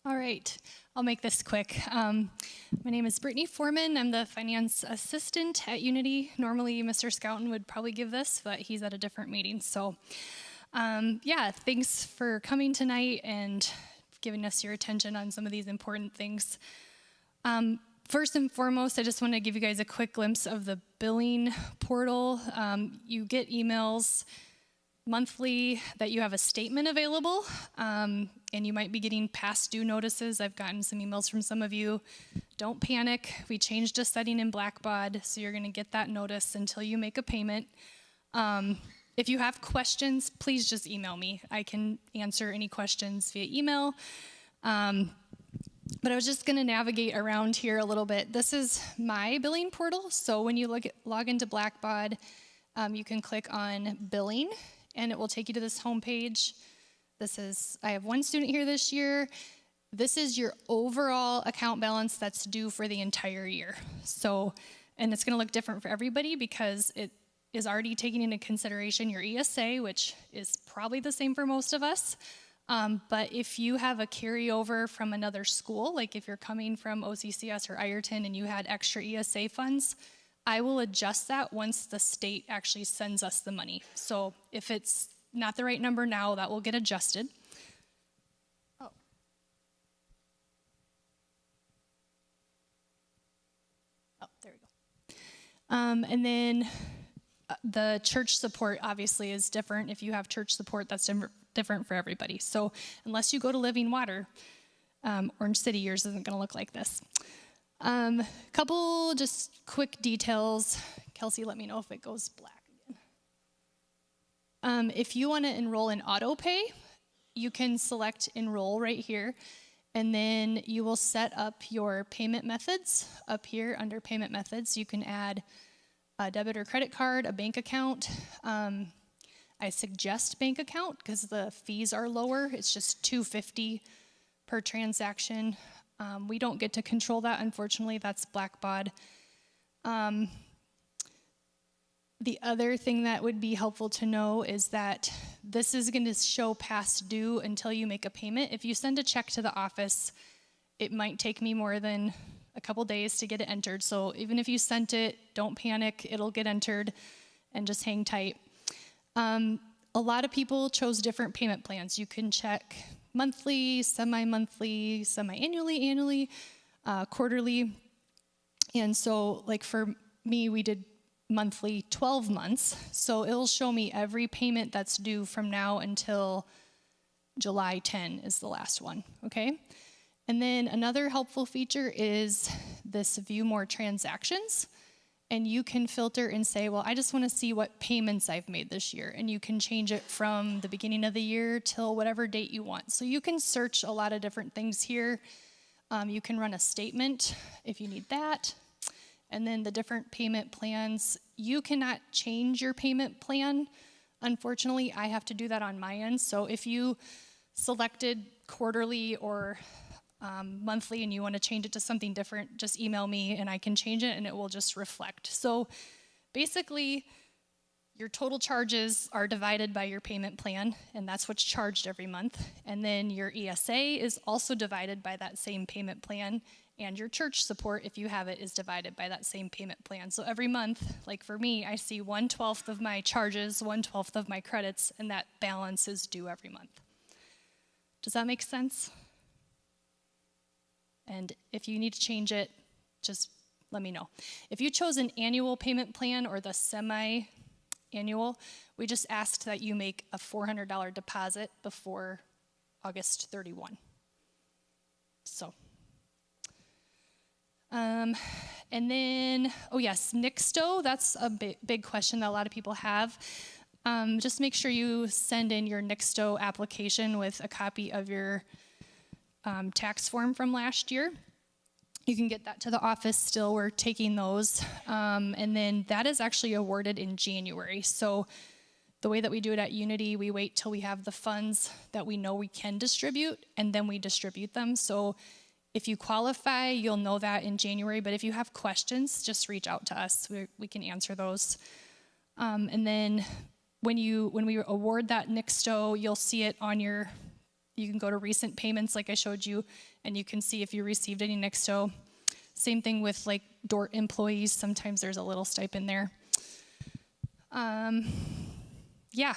All right, I'll make this quick. My name is Brittany Foreman. I'm the finance assistant at Unity. Normally, Mr. Scouten would probably give this, but he's at a different meeting. So, yeah, thanks for coming tonight and giving us your attention on some of these important things. First and foremost, I just want to give you guys a quick glimpse of the billing portal. You get emails monthly that you have a statement available, and you might be getting past due notices. I've gotten some emails from some of you. Don't panic. We changed a setting in Blackbaud, so you're going to get that notice until you make a payment. If you have questions, please just email me. I can answer any questions via email. But I was just going to navigate around here a little bit. This is my billing portal. So when you log into Blackbaud, you can click on billing, and it will take you to this homepage. I have one student here this year. This is your overall account balance that's due for the entire year. So, and it's gonna look different for everybody because it is already taking into consideration your ESA, which is probably the same for most of us. But if you have a carryover from another school, like if you're coming from OCCS or Ireton and you had extra ESA funds, I will adjust that once the state actually sends us the money. So if it's not the right number now, that will get adjusted. Oh. Oh, there we go. And then the church support obviously is different. If you have church support, that's different for everybody. So unless you go to Living Water, Orange City, yours isn't gonna look like this. Couple just quick details. Kelsey, let me know if it goes black again. If you want to enroll in AutoPay, you can select Enroll right here, and then you will set up your payment methods up here under Payment Methods. You can add a debit or credit card, a bank account. I suggest bank account because the fees are lower. It's just $2.50 per transaction. We don't get to control that, unfortunately. That's Blackbaud. The other thing that would be helpful to know is that this is going to show past due until you make a payment. If you send a check to the office, it might take me more than a couple days to get it entered. So even if you sent it, don't panic, it'll get entered, and just hang tight. A lot of people chose different payment plans. You can check monthly, semi-monthly, semi-annually, annually, quarterly. And so like for me, we did monthly 12 months. So it'll show me every payment that's due from now until July 10 is the last one, okay? And then another helpful feature is this view more transactions. And you can filter and say, well, I just want to see what payments I've made this year. And you can change it from the beginning of the year till whatever date you want. So you can search a lot of different things here. You can run a statement if you need that. And then the different payment plans, you cannot change your payment plan. Unfortunately, I have to do that on my end. So if you selected quarterly or monthly and you want to change it to something different, just email me and I can change it and it will just reflect. So basically, your total charges are divided by your payment plan, and that's what's charged every month. And then your ESA is also divided by that same payment plan, and your church support, if you have it, is divided by that same payment plan. So every month, like for me, I see 1/12 of my charges, 1/12 of my credits, and that balance is due every month. Does that make sense? And if you need to change it, just let me know. If you chose an annual payment plan or the semi-annual, we just asked that you make a $400 deposit before August 31. So, and then, oh yes, Nixto, that's a big question that a lot of people have. Just make sure you send in your Nixto application with a copy of your tax form from last year. You can get that to the office still. We're taking those. And then that is actually awarded in January. So the way that we do it at Unity, we wait till we have the funds that we know we can distribute, and then we distribute them. So if you qualify, you'll know that in January. But if you have questions, just reach out to us. We can answer those. And then when we award that Nixto, you'll see it on your, you can go to recent payments like I showed you, and you can see if you received any Nixto. Same thing with like DORT employees. Sometimes there's a little stipend there. Yeah,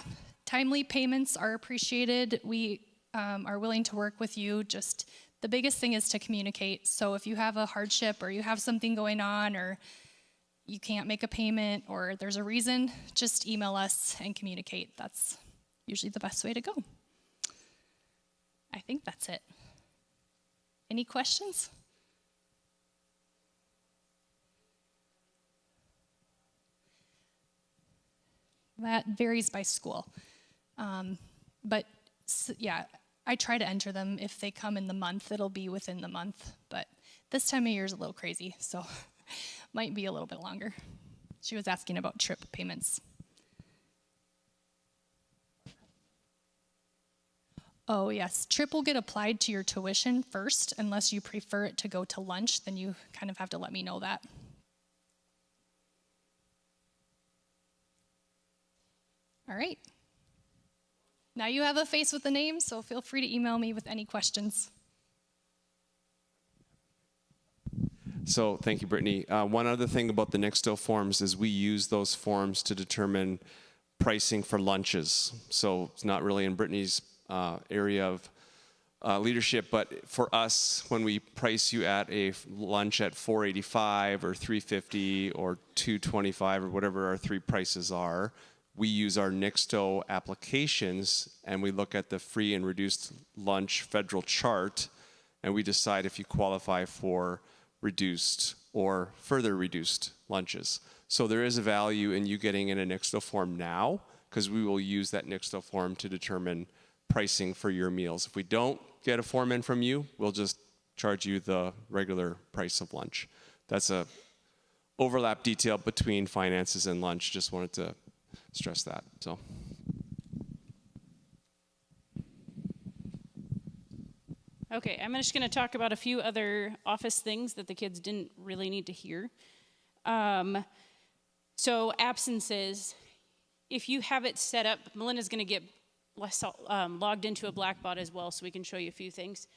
timely payments are appreciated. We are willing to work with you. Just the biggest thing is to communicate. So if you have a hardship or you have something going on or you can't make a payment or there's a reason, just email us and communicate. That's usually the best way to go. I think that's it. Any questions? That varies by school. But yeah, I try to enter them. If they come in the month, it'll be within the month. But this time of year is a little crazy, so might be a little bit longer. She was asking about trip payments. Oh yes, trip will get applied to your tuition first. Unless you prefer it to go to lunch, then you kind of have to let me know that. All right. Now you have a face with a name, so feel free to email me with any questions. So thank you, Brittany. One other thing about the Nixto forms is we use those forms to determine pricing for lunches. So it's not really in Brittany's area of leadership, but for us, when we price you at a lunch at $4.85 or $3.50 or $2.25 or whatever our three prices are, we use our Nixto applications and we look at the free and reduced lunch federal chart and we decide if you qualify for reduced or further reduced lunches. So there is a value in you getting in a Nixto form now because we will use that Nixto form to determine pricing for your meals. If we don't get a form in from you, we'll just charge you the regular price of lunch. That's a overlap detail between finances and lunch. Just wanted to stress that. So. Okay, I'm just going to talk about a few other office things that the kids didn't really need to hear. So absences, if you have it set up, Melinda's going to get logged into a Blackbaud as well, so we can show you a few things.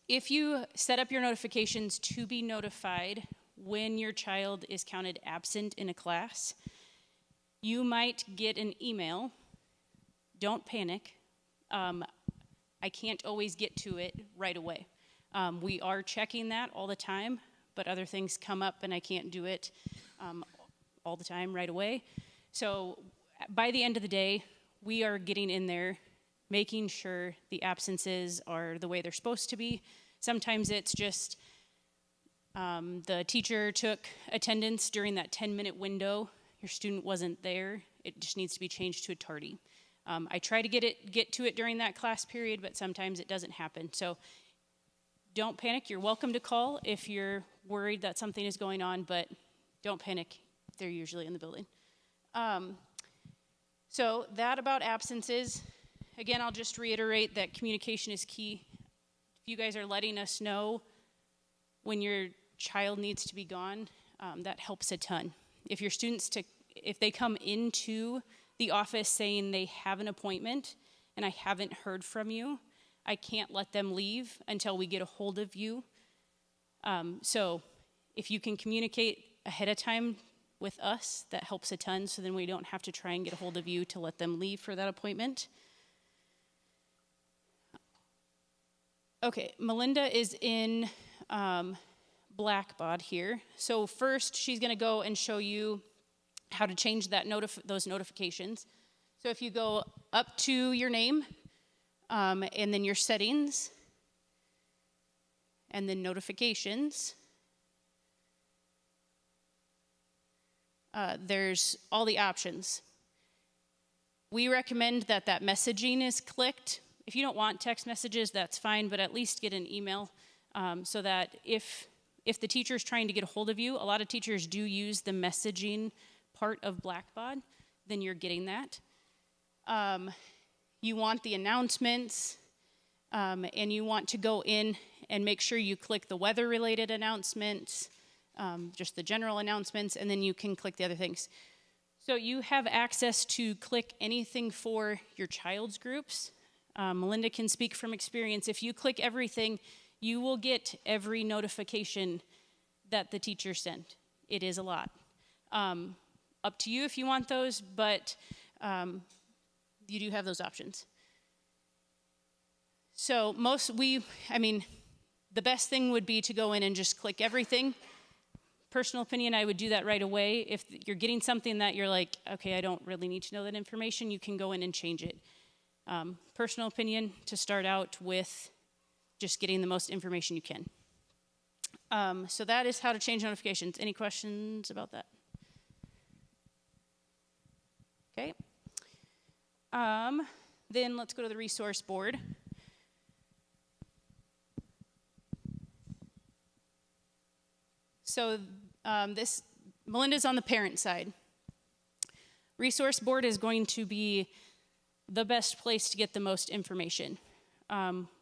If you set up your notifications to be notified when your child is counted absent in a class, you might get an email. Don't panic. I can't always get to it right away. We are checking that all the time, but other things come up and I can't do it all the time right away. So by the end of the day, we are getting in there, making sure the absences are the way they're supposed to be. Sometimes it's just the teacher took attendance during that 10-minute window. Your student wasn't there. It just needs to be changed to a tardy. I try to get to it during that class period, but sometimes it doesn't happen. So don't panic. You're welcome to call if you're worried that something is going on, but don't panic. They're usually in the building. So that about absences. Again, I'll just reiterate that communication is key. If you guys are letting us know when your child needs to be gone, that helps a ton. If your students, if they come into the office saying they have an appointment and I haven't heard from you, I can't let them leave until we get a hold of you. So if you can communicate ahead of time with us, that helps a ton, so then we don't have to try and get a hold of you to let them leave for that appointment. Okay, Melinda is in Blackbaud here. So first, she's gonna go and show you how to change that those notifications. So if you go up to your name, and then your settings, and then notifications, there's all the options. We recommend that messaging is clicked. If you don't want text messages, that's fine, but at least get an email so that if the teacher is trying to get a hold of you, a lot of teachers do use the messaging part of Blackbaud, then you're getting that. You want the announcements, and you want to go in and make sure you click the weather-related announcements, just the general announcements, and then you can click the other things. So you have access to click anything for your child's groups. Melinda can speak from experience. If you click everything, you will get every notification that the teacher sent. It is a lot. Up to you if you want those, but you do have those options. So the best thing would be to go in and just click everything. Personal opinion, I would do that right away. If you're getting something that you're like, okay, I don't really need to know that information, you can go in and change it. Personal opinion, to start out with just getting the most information you can. So that is how to change notifications. Any questions about that? Okay. Then let's go to the resource board. So Melinda's on the parent side. Resource board is going to be the best place to get the most information.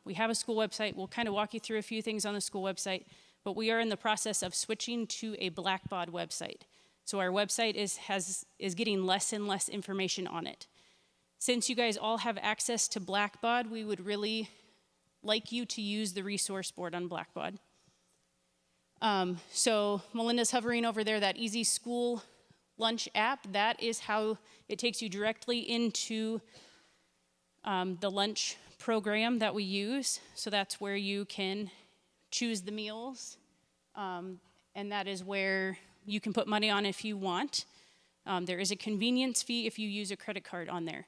We have a school website. We'll kind of walk you through a few things on the school website, but we are in the process of switching to a Blackbaud website. So our website is getting less and less information on it. Since you guys all have access to Blackbaud, we would really like you to use the resource board on Blackbaud. So Melinda's hovering over there, that Easy School Lunch app. That is how it takes you directly into the lunch program that we use. So that's where you can choose the meals, and that is where you can put money on if you want. There is a convenience fee if you use a credit card on there.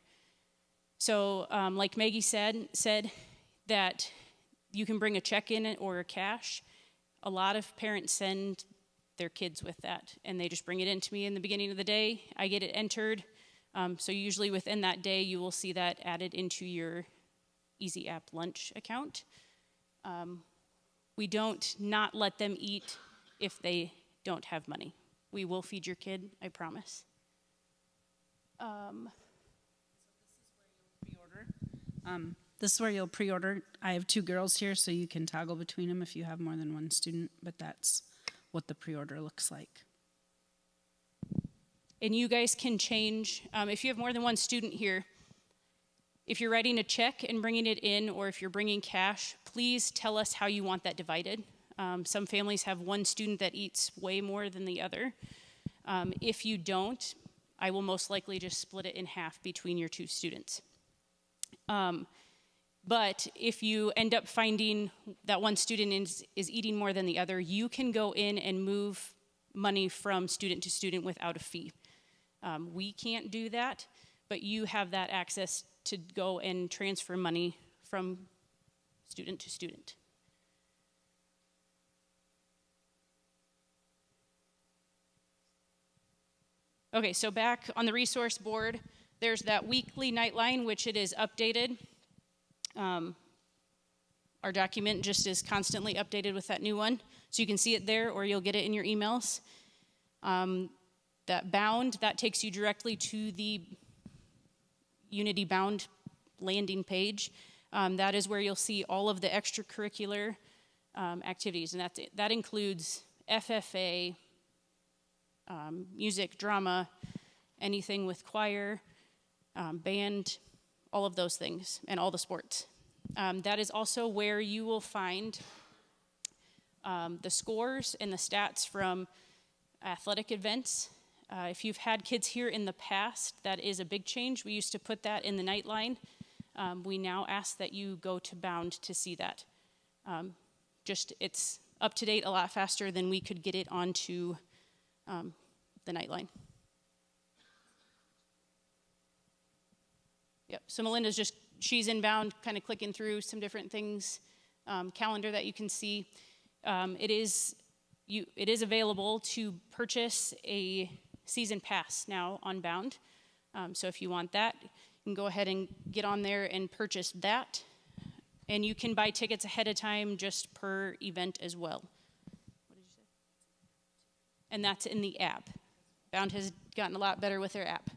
So like Maggie said that you can bring a check in or a cash. A lot of parents send their kids with that, and they just bring it in to me in the beginning of the day. I get it entered. So usually within that day, you will see that added into your Easy App lunch account. We don't not let them eat if they don't have money. We will feed your kid, I promise. This is where you'll pre-order. I have 2 girls here, so you can toggle between them if you have more than one student, but that's what the pre-order looks like. And you guys can change, if you have more than one student here, if you're writing a check and bringing it in, or if you're bringing cash, please tell us how you want that divided. Some families have one student that eats way more than the other. If you don't, I will most likely just split it in half between your two students. But if you end up finding that one student is eating more than the other, you can go in and move money from student to student without a fee. We can't do that, but you have that access to go and transfer money from student to student. Okay, so back on the resource board, there's that weekly Nightline, which it is updated. Our document just is constantly updated with that new one. So you can see it there, or you'll get it in your emails. That Bound, that takes you directly to the Unity Bound landing page. That is where you'll see all of the extracurricular activities, and that includes FFA, music, drama, anything with choir, band, all of those things, and all the sports. That is also where you will find the scores and the stats from athletic events. If you've had kids here in the past, that is a big change. We used to put that in the Nightline. We now ask that you go to Bound to see that. It's up to date a lot faster than we could get it onto the Nightline. Yep, so Melinda's she's in Bound, kind of clicking through some different things, calendar that you can see. It is available to purchase a season pass now on Bound. So if you want that, you can go ahead and get on there and purchase that. And you can buy tickets ahead of time just per event as well. What did you say? And that's in the app. Bound has gotten a lot better with their app.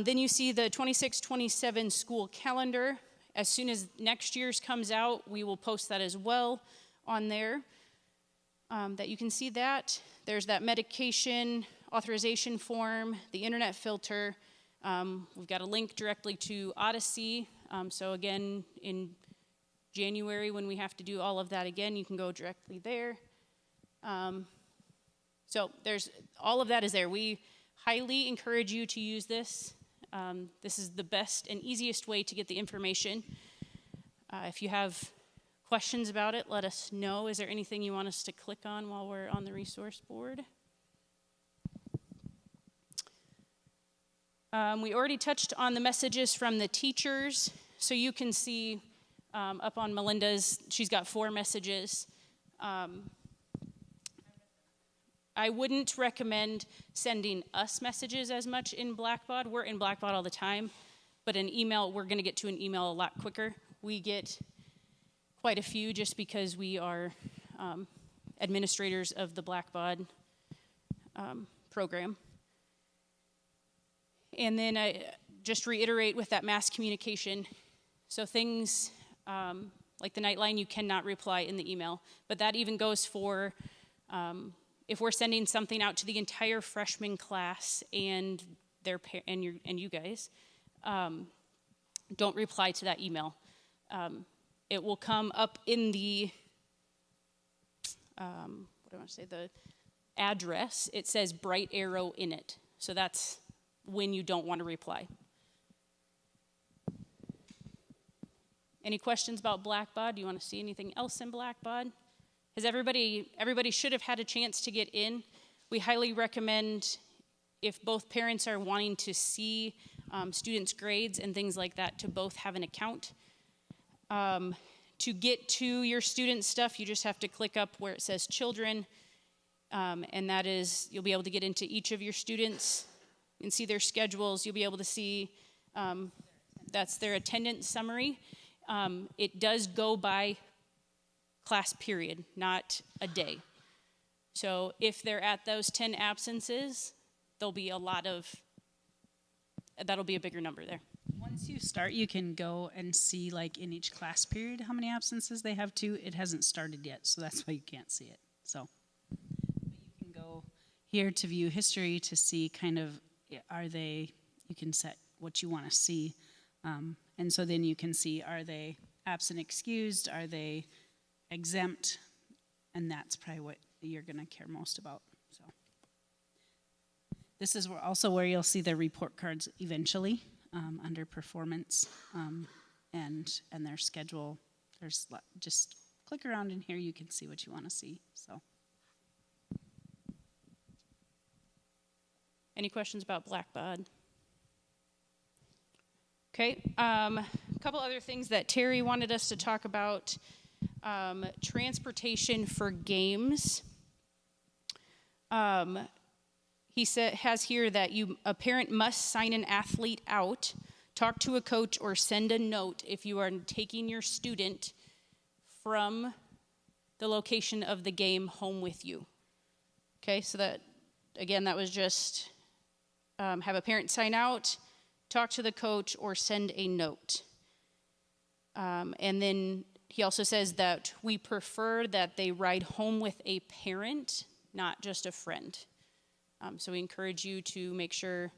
Then you see the 26-27 school calendar. As soon as next year's comes out, we will post that as well on there. That you can see that. There's that medication authorization form, the internet filter. We've got a link directly to Odyssey. So again, in January, when we have to do all of that again, you can go directly there. So all of that is there. We highly encourage you to use this. This is the best and easiest way to get the information. If you have questions about it, let us know. Is there anything you want us to click on while we're on the resource board? We already touched on the messages from the teachers. So you can see up on Melinda's, she's got 4 messages. I wouldn't recommend sending us messages as much in Blackbaud. We're in Blackbaud all the time, but an email, we're going to get to an email a lot quicker. We get quite a few just because we are administrators of the Blackbaud program. And then I just reiterate with that mass communication. So things like the Nightline, you cannot reply in the email, but that even goes for if we're sending something out to the entire freshman class and you guys, don't reply to that email. It will come up in the the address. It says bright arrow in it. So that's when you don't want to reply. Any questions about Blackbaud? Do you want to see anything else in Blackbaud? Has everybody should have had a chance to get in. We highly recommend, if both parents are wanting to see students' grades and things like that, to both have an account. To get to your student stuff, you just have to click up where it says children, and that is, you'll be able to get into each of your students and see their schedules. You'll be able to see, that's their attendance summary. It does go by class period, not a day. So if they're at those 10 absences, that'll be a bigger number there. Once you start, you can go and see, like, in each class period how many absences they have too. It hasn't started yet, so that's why you can't see it. So, but you can go here to view history to see kind of, you can set what you want to see. And so then you can see, are they absent excused? Are they exempt? And that's probably what you're going to care most about. So this is also where you'll see the report cards eventually under performance and their schedule. There's just click around in here, you can see what you want to see. So, any questions about Blackbaud? Okay, a couple other things that Terry wanted us to talk about. Transportation for games. He has here that a parent must sign an athlete out, talk to a coach, or send a note if you are taking your student from the location of the game home with you. Okay, so that, again, that was just have a parent sign out, talk to the coach, or send a note. And then he also says that we prefer that they ride home with a parent, not just a friend. So we encourage you to make sure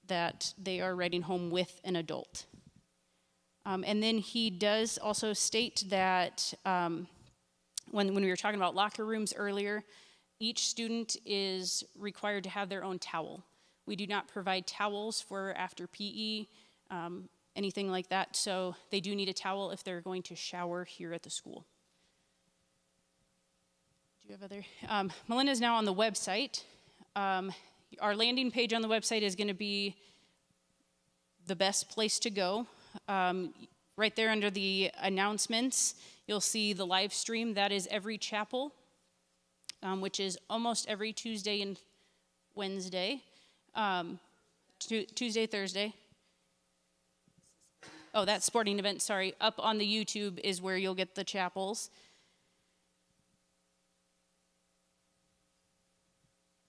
that they are riding home with an adult. And then he does also state that when we were talking about locker rooms earlier, each student is required to have their own towel. We do not provide towels for after PE, anything like that, so they do need a towel if they're going to shower here at the school. Do you have other? Melinda's now on the website. Our landing page on the website is going to be the best place to go. Right there under the announcements, you'll see the live stream. That is every chapel, which is almost every Tuesday and Wednesday. Tuesday, Thursday. Oh, that sporting event, sorry. Up on the YouTube is where you'll get the chapels.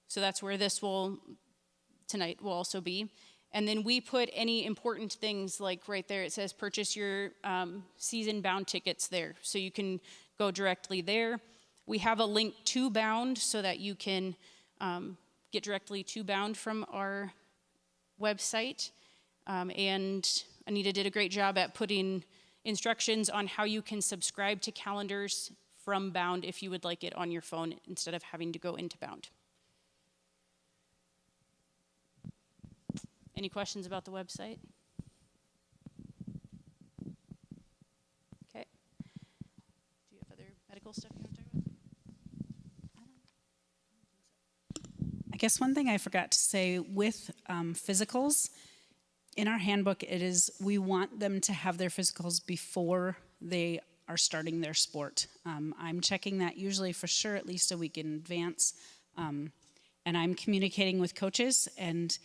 So that's where tonight will also be. And then we put any important things, like right there, it says purchase your season bound tickets there. So you can go directly there. We have a link to Bound so that you can get directly to Bound from our website. And Anita did a great job at putting instructions on how you can subscribe to calendars from Bound if you would like it on your phone instead of having to go into Bound. Any questions about the website? Okay. Do you have other medical stuff you want to talk about? I guess one thing I forgot to say with physicals, in our handbook, we want them to have their physicals before they are starting their sport. I'm checking that usually for sure at least a week in advance, and I'm communicating with coaches, and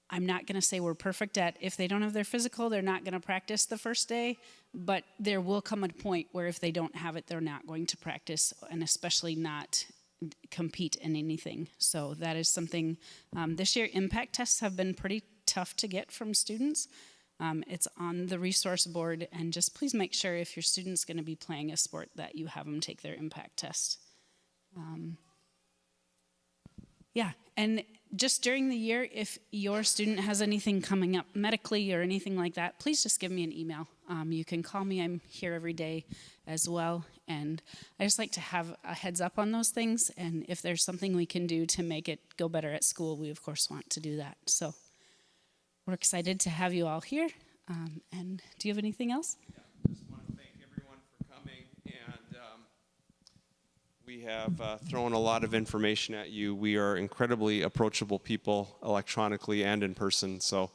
I'm not going to say we're perfect at if they don't have their physical, they're not going to practice the first day, but there will come a point where if they don't have it, they're not going to practice, and especially not compete in anything. So that is something, this year impact tests have been pretty tough to get from students. It's on the resource board, and just please make sure if your student's going to be playing a sport that you have them take their impact test. Yeah, and just during the year, if your student has anything coming up medically or anything like that, please just give me an email. You can call me. I'm here every day as well. And I just like to have a heads up on those things. And if there's something we can do to make it go better at school, we of course want to do that. So we're excited to have you all here. And do you have anything else? Yeah, just want to thank everyone for coming. And we have thrown a lot of information at you. We are incredibly approachable people electronically and in person. So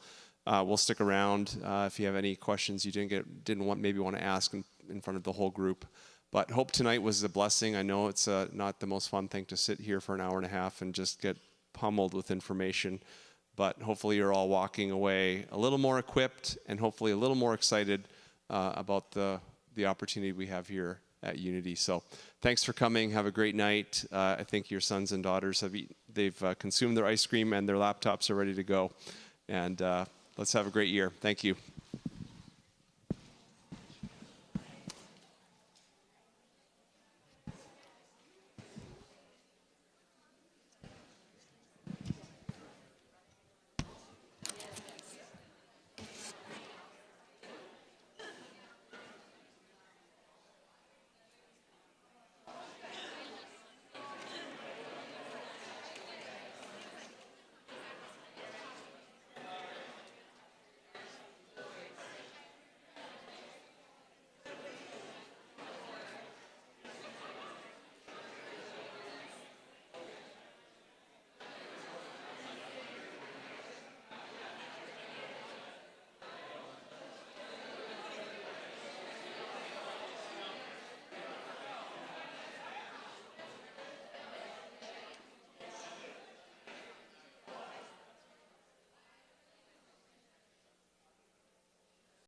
we'll stick around if you have any questions you didn't want to ask in front of the whole group. But hope tonight was a blessing. I know it's not the most fun thing to sit here for an hour and a half and just get pummeled with information. But hopefully you're all walking away a little more equipped and hopefully a little more excited about the opportunity we have here at Unity. So thanks for coming. Have a great night. I think your sons and daughters they've consumed their ice cream and their laptops are ready to go. And let's have a great year. Thank you.